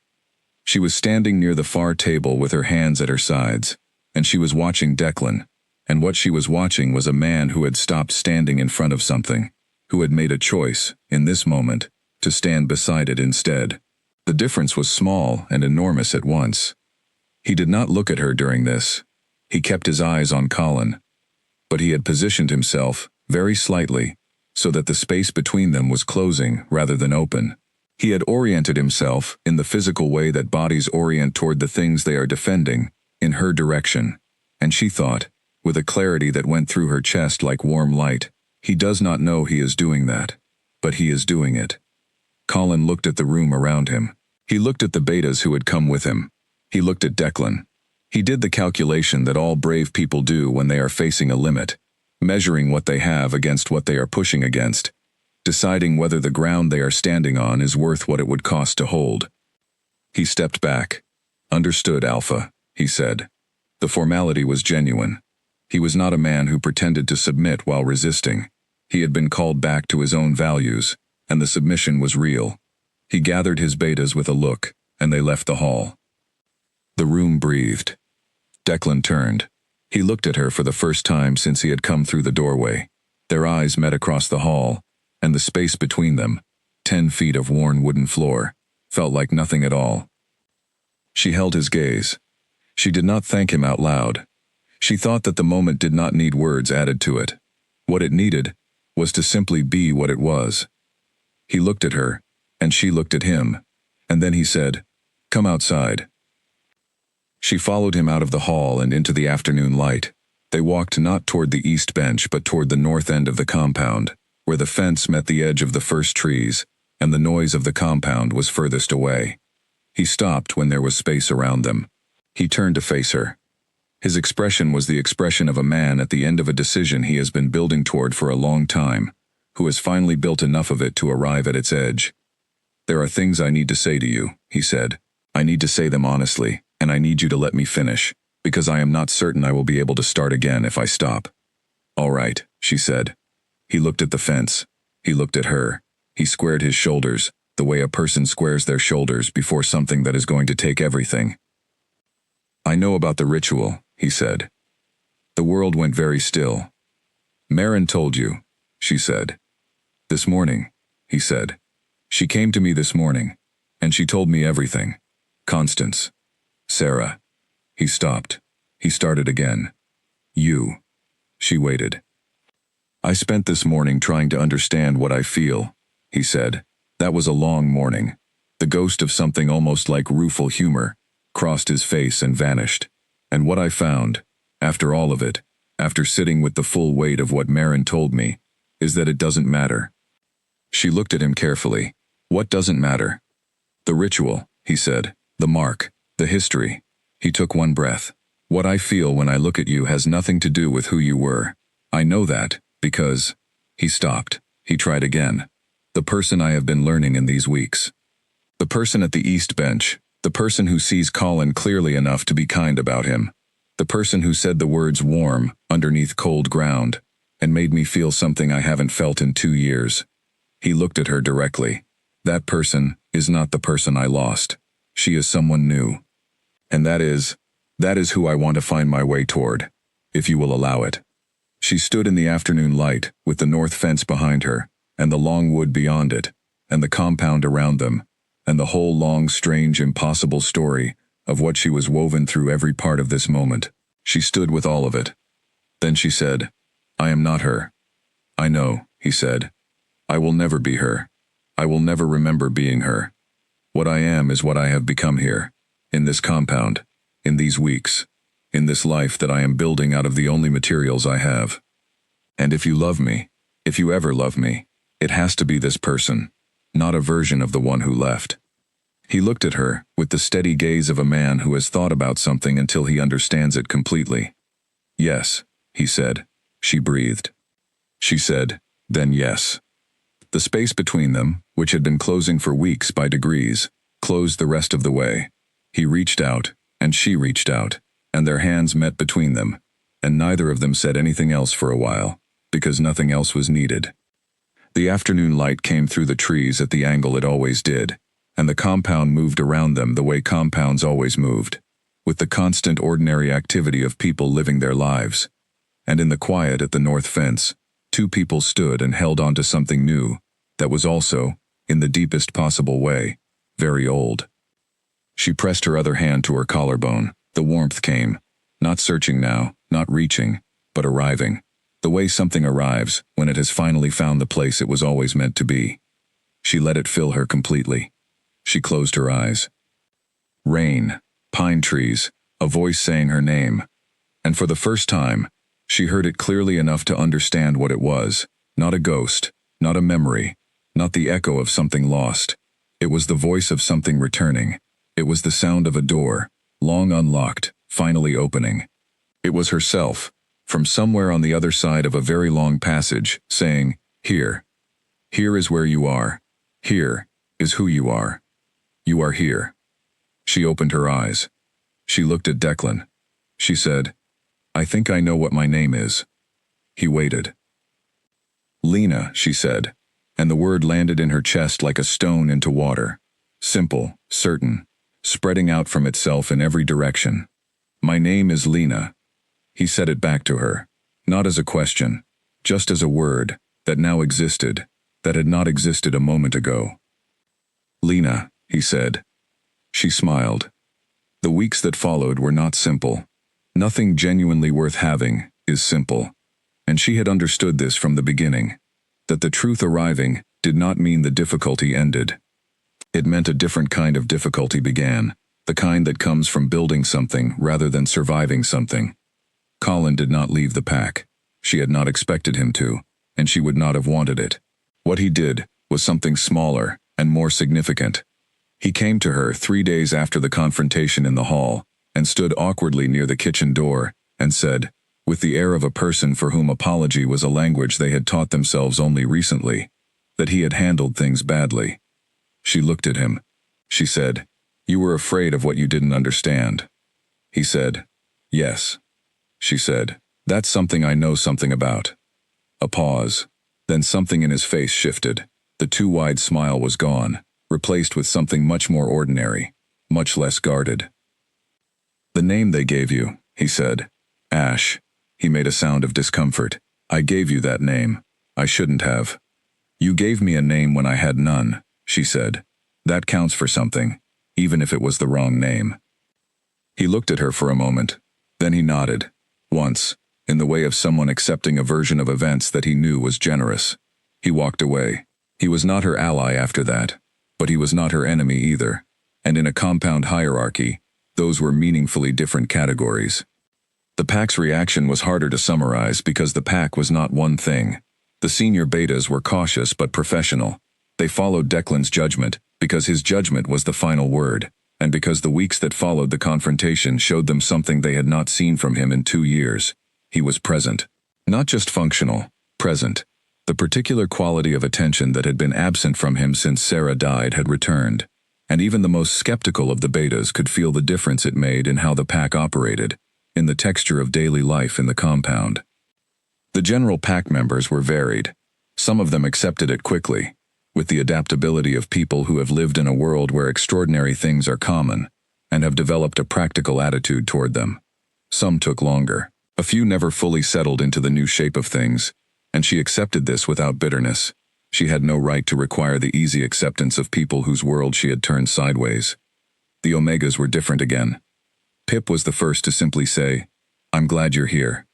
She was standing near the far table with her hands at her sides, and she was watching Declan, and what she was watching was a man who had stopped standing in front of something, who had made a choice, in this moment, to stand beside it instead. The difference was small and enormous at once. He did not look at her during this. He kept his eyes on Colin. But he had positioned himself, very slightly, so that the space between them was closing rather than open. He had oriented himself, in the physical way that bodies orient toward the things they are defending, in her direction, and she thought, with a clarity that went through her chest like warm light, he does not know he is doing that, but he is doing it. Colin looked at the room around him. He looked at the betas who had come with him. He looked at Declan. He did the calculation that all brave people do when they are facing a limit, measuring what they have against what they are pushing against, deciding whether the ground they are standing on is worth what it would cost to hold. He stepped back. "Understood, Alpha," he said. The formality was genuine. He was not a man who pretended to submit while resisting. He had been called back to his own values, and the submission was real. He gathered his betas with a look, and they left the hall. The room breathed. Declan turned. He looked at her for the first time since he had come through the doorway. Their eyes met across the hall, and the space between them, 10 feet of worn wooden floor, felt like nothing at all. She held his gaze. She did not thank him out loud. She thought that the moment did not need words added to it. What it needed was to simply be what it was. He looked at her, and she looked at him, and then he said, "Come outside." She followed him out of the hall and into the afternoon light. They walked not toward the east bench but toward the north end of the compound, where the fence met the edge of the first trees, and the noise of the compound was furthest away. He stopped when there was space around them. He turned to face her. His expression was the expression of a man at the end of a decision he has been building toward for a long time, who has finally built enough of it to arrive at its edge. "There are things I need to say to you," he said. "I need to say them honestly, and I need you to let me finish, because I am not certain I will be able to start again if I stop." "All right," she said. He looked at the fence. He looked at her. He squared his shoulders, the way a person squares their shoulders before something that is going to take everything. "I know about the ritual," he said. The world went very still. "Marin told you," she said. "This morning," he said. "She came to me this morning, and she told me everything. Constance. Sarah." He stopped. He started again. "You." She waited. "I spent this morning trying to understand what I feel," he said. "That was a long morning." The ghost of something almost like rueful humor crossed his face and vanished. "And what I found, after all of it, after sitting with the full weight of what Marin told me, is that it doesn't matter. She looked at him carefully. What doesn't matter? The ritual, he said. The mark. The history. He took one breath. What I feel when I look at you has nothing to do with who you were. I know that, because... He stopped. He tried again. The person I have been learning in these weeks. The person at the east bench. The person who sees Colin clearly enough to be kind about him. The person who said the words warm, underneath cold ground, and made me feel something I haven't felt in 2 years. He looked at her directly. That person is not the person I lost. She is someone new. And that is who I want to find my way toward, if you will allow it. She stood in the afternoon light, with the north fence behind her, and the long wood beyond it, and the compound around them, and the whole long, strange, impossible story of what she was woven through every part of this moment. She stood with all of it. Then she said, I am not her. I know, he said. I will never be her. I will never remember being her. What I am is what I have become here, in this compound, in these weeks, in this life that I am building out of the only materials I have. And if you love me, if you ever love me, it has to be this person, not a version of the one who left. He looked at her with the steady gaze of a man who has thought about something until he understands it completely. Yes, he said. She breathed. She said, then yes. The space between them, which had been closing for weeks by degrees, closed the rest of the way. He reached out, and she reached out, and their hands met between them, and neither of them said anything else for a while, because nothing else was needed. The afternoon light came through the trees at the angle it always did, and the compound moved around them the way compounds always moved, with the constant ordinary activity of people living their lives. And in the quiet at the north fence, 2 people stood and held on to something new, that was also, in the deepest possible way, very old. She pressed her other hand to her collarbone. The warmth came, not searching now, not reaching, but arriving, the way something arrives when it has finally found the place it was always meant to be. She let it fill her completely. She closed her eyes. Rain, pine trees, a voice saying her name. And for the first time, she heard it clearly enough to understand what it was, not a ghost, not a memory, not the echo of something lost. It was the voice of something returning. It was the sound of a door, long unlocked, finally opening. It was herself, from somewhere on the other side of a very long passage, saying, here. Here is where you are. Here is who you are. You are here. She opened her eyes. She looked at Declan. She said, I think I know what my name is. He waited. Lena, she said, and the word landed in her chest like a stone into water. Simple, certain, spreading out from itself in every direction. My name is Lena. He said it back to her, not as a question, just as a word that now existed, that had not existed a moment ago. Lena, he said. She smiled. The weeks that followed were not simple. Nothing genuinely worth having is simple, and she had understood this from the beginning, that the truth arriving did not mean the difficulty ended. It meant a different kind of difficulty began, the kind that comes from building something rather than surviving something. Colin did not leave the pack. She had not expected him to, and she would not have wanted it. What he did was something smaller and more significant. He came to her 3 days after the confrontation in the hall, and stood awkwardly near the kitchen door, and said, with the air of a person for whom apology was a language they had taught themselves only recently, that he had handled things badly. She looked at him. She said, you were afraid of what you didn't understand. He said, yes. She said, that's something I know something about. A pause. Then something in his face shifted. The too wide smile was gone, replaced with something much more ordinary, much less guarded. The name they gave you, he said. Ash. He made a sound of discomfort. I gave you that name. I shouldn't have. You gave me a name when I had none, she said. That counts for something, even if it was the wrong name. He looked at her for a moment. Then he nodded. Once, in the way of someone accepting a version of events that he knew was generous. He walked away. He was not her ally after that, but he was not her enemy either. And in a compound hierarchy, those were meaningfully different categories. The pack's reaction was harder to summarize because the pack was not one thing. The senior betas were cautious but professional. They followed Declan's judgment, because his judgment was the final word, and because the weeks that followed the confrontation showed them something they had not seen from him in 2 years. He was present. Not just functional, present. The particular quality of attention that had been absent from him since Sarah died had returned, and even the most skeptical of the betas could feel the difference it made in how the pack operated, in the texture of daily life in the compound. The general pack members were varied. Some of them accepted it quickly, with the adaptability of people who have lived in a world where extraordinary things are common, and have developed a practical attitude toward them. Some took longer. A few never fully settled into the new shape of things, and she accepted this without bitterness. She had no right to require the easy acceptance of people whose world she had turned sideways. The Omegas were different again. Pip was the first to simply say, "I'm glad you're here."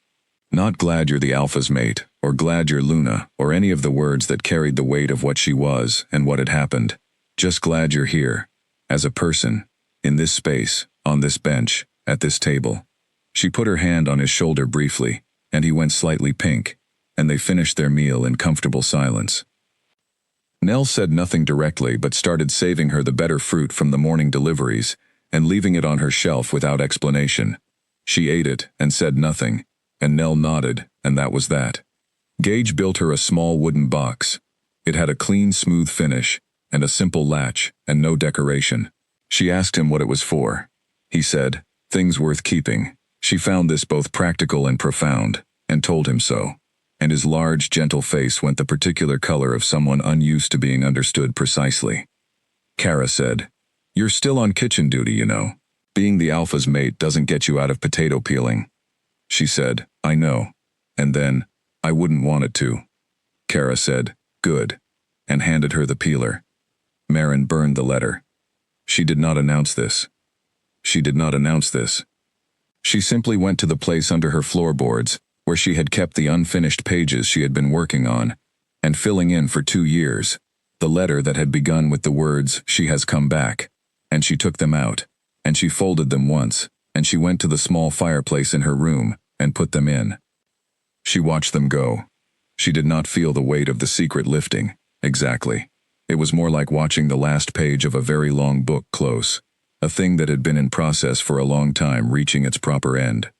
Not glad you're the Alpha's mate, or glad you're Luna, or any of the words that carried the weight of what she was and what had happened. Just glad you're here, as a person, in this space, on this bench, at this table. She put her hand on his shoulder briefly, and he went slightly pink, and they finished their meal in comfortable silence. Nell said nothing directly but started saving her the better fruit from the morning deliveries and leaving it on her shelf without explanation. She ate it and said nothing, and Nell nodded, and that was that. Gage built her a small wooden box. It had a clean, smooth finish, and a simple latch, and no decoration. She asked him what it was for. He said, "Things worth keeping." She found this both practical and profound, and told him so. And his large, gentle face went the particular color of someone unused to being understood precisely. Kara said, "You're still on kitchen duty, you know. Being the Alpha's mate doesn't get you out of potato peeling." She said, "I know." And then, "I wouldn't want it to." Kara said, "Good," and handed her the peeler. Marin burned the letter. She did not announce this. She did not announce this. She simply went to the place under her floorboards, where she had kept the unfinished pages she had been working on, and filling in for 2 years, the letter that had begun with the words, "She has come back," and she took them out, and she folded them once, and she went to the small fireplace in her room, and put them in. She watched them go. She did not feel the weight of the secret lifting, exactly. It was more like watching the last page of a very long book close, a thing that had been in process for a long time reaching its proper end.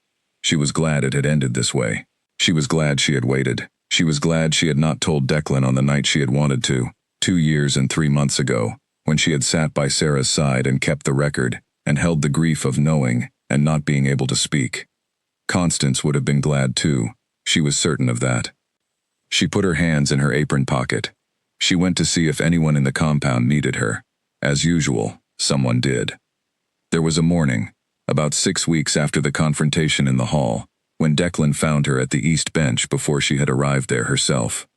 She was glad it had ended this way. She was glad she had waited. She was glad she had not told Declan on the night she had wanted to, 2 years and 3 months ago, when she had sat by Sarah's side and kept the record, and held the grief of knowing and not being able to speak. Constance would have been glad too. She was certain of that. She put her hands in her apron pocket. She went to see if anyone in the compound needed her. As usual, someone did. There was a morning, about 6 weeks after the confrontation in the hall, when Declan found her at the east bench before she had arrived there herself.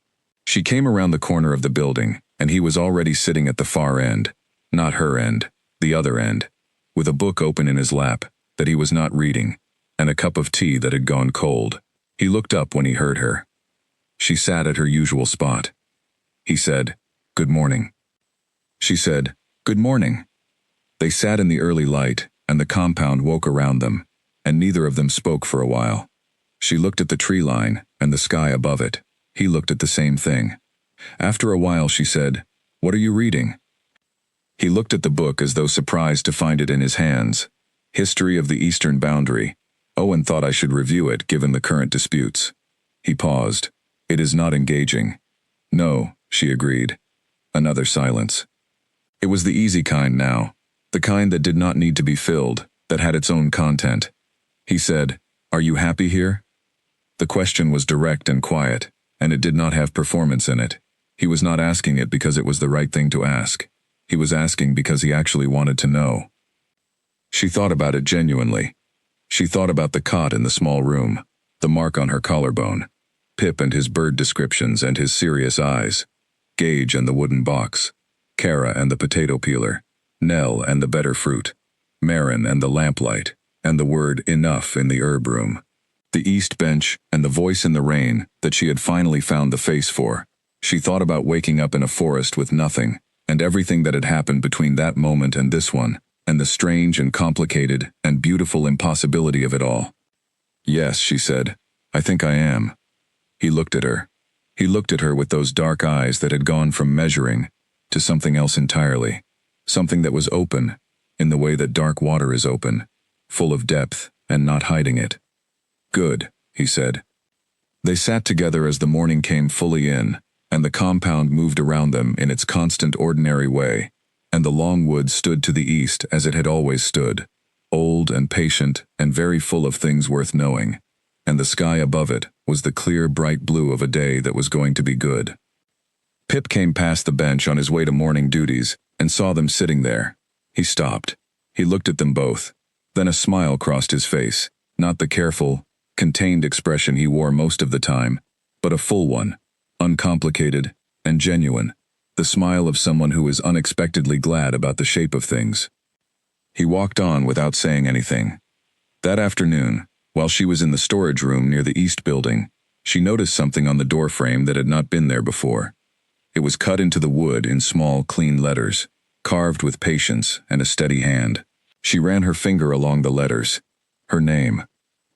She came around the corner of the building, and he was already sitting at the far end, not her end, the other end, with a book open in his lap that he was not reading, and a cup of tea that had gone cold. He looked up when he heard her. She sat at her usual spot. He said, "Good morning." She said, "Good morning." They sat in the early light, and the compound woke around them, and neither of them spoke for a while. She looked at the tree line and the sky above it. He looked at the same thing. After a while she said, "What are you reading?" He looked at the book as though surprised to find it in his hands. History of the Eastern Boundary. Owen thought I should review it given the current disputes. He paused. "It is not engaging." "No," she agreed. Another silence. It was the easy kind now, the kind that did not need to be filled, that had its own content. He said, "Are you happy here?" The question was direct and quiet, and it did not have performance in it. He was not asking it because it was the right thing to ask. He was asking because he actually wanted to know. She thought about it genuinely. She thought about the cot in the small room, the mark on her collarbone, Pip and his bird descriptions and his serious eyes, Gage and the wooden box, Kara and the potato peeler, Nell and the better fruit, Marin and the lamplight, and the word "enough" in the herb room, the east bench and the voice in the rain that she had finally found the face for. She thought about waking up in a forest with nothing, and everything that had happened between that moment and this one, and the strange and complicated and beautiful impossibility of it all. "Yes," she said, "I think I am." He looked at her. He looked at her with those dark eyes that had gone from measuring to something else entirely. Something that was open, in the way that dark water is open, full of depth and not hiding it. "Good," he said. They sat together as the morning came fully in, and the compound moved around them in its constant ordinary way, and the long wood stood to the east as it had always stood, old and patient and very full of things worth knowing, and the sky above it was the clear, bright blue of a day that was going to be good. Pip came past the bench on his way to morning duties and saw them sitting there. He stopped. He looked at them both. Then a smile crossed his face, not the careful, contained expression he wore most of the time, but a full one, uncomplicated and genuine, the smile of someone who is unexpectedly glad about the shape of things. He walked on without saying anything. That afternoon, while she was in the storage room near the east building, she noticed something on the doorframe that had not been there before. It was cut into the wood in small, clean letters, carved with patience and a steady hand. She ran her finger along the letters. Her name.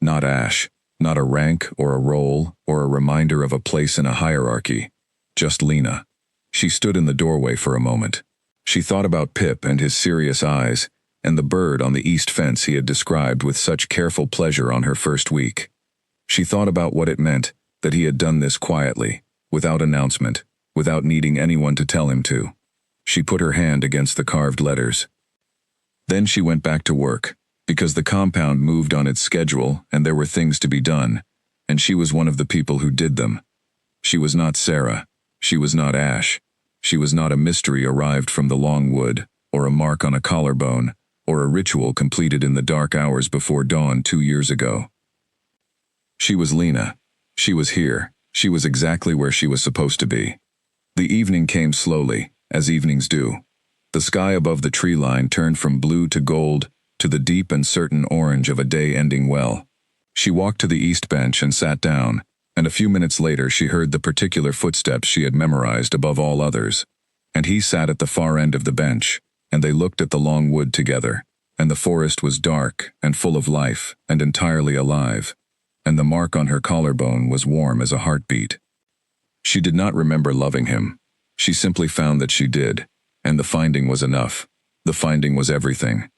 Not Ash, not a rank or a role or a reminder of a place in a hierarchy. Just Lena. She stood in the doorway for a moment. She thought about Pip and his serious eyes, and the bird on the east fence he had described with such careful pleasure on her first week. She thought about what it meant that he had done this quietly, without announcement, without needing anyone to tell him to. She put her hand against the carved letters. Then she went back to work, because the compound moved on its schedule and there were things to be done, and she was one of the people who did them. She was not Sarah. She was not Ash. She was not a mystery arrived from the long wood, or a mark on a collarbone, or a ritual completed in the dark hours before dawn 2 years ago. She was Lena. She was here. She was exactly where she was supposed to be. The evening came slowly, as evenings do. The sky above the tree line turned from blue to gold, to the deep and certain orange of a day ending well. She walked to the east bench and sat down, and a few minutes later she heard the particular footsteps she had memorized above all others. And he sat at the far end of the bench, and they looked at the long wood together, and the forest was dark and full of life and entirely alive, and the mark on her collarbone was warm as a heartbeat. She did not remember loving him. She simply found that she did, and the finding was enough. The finding was everything.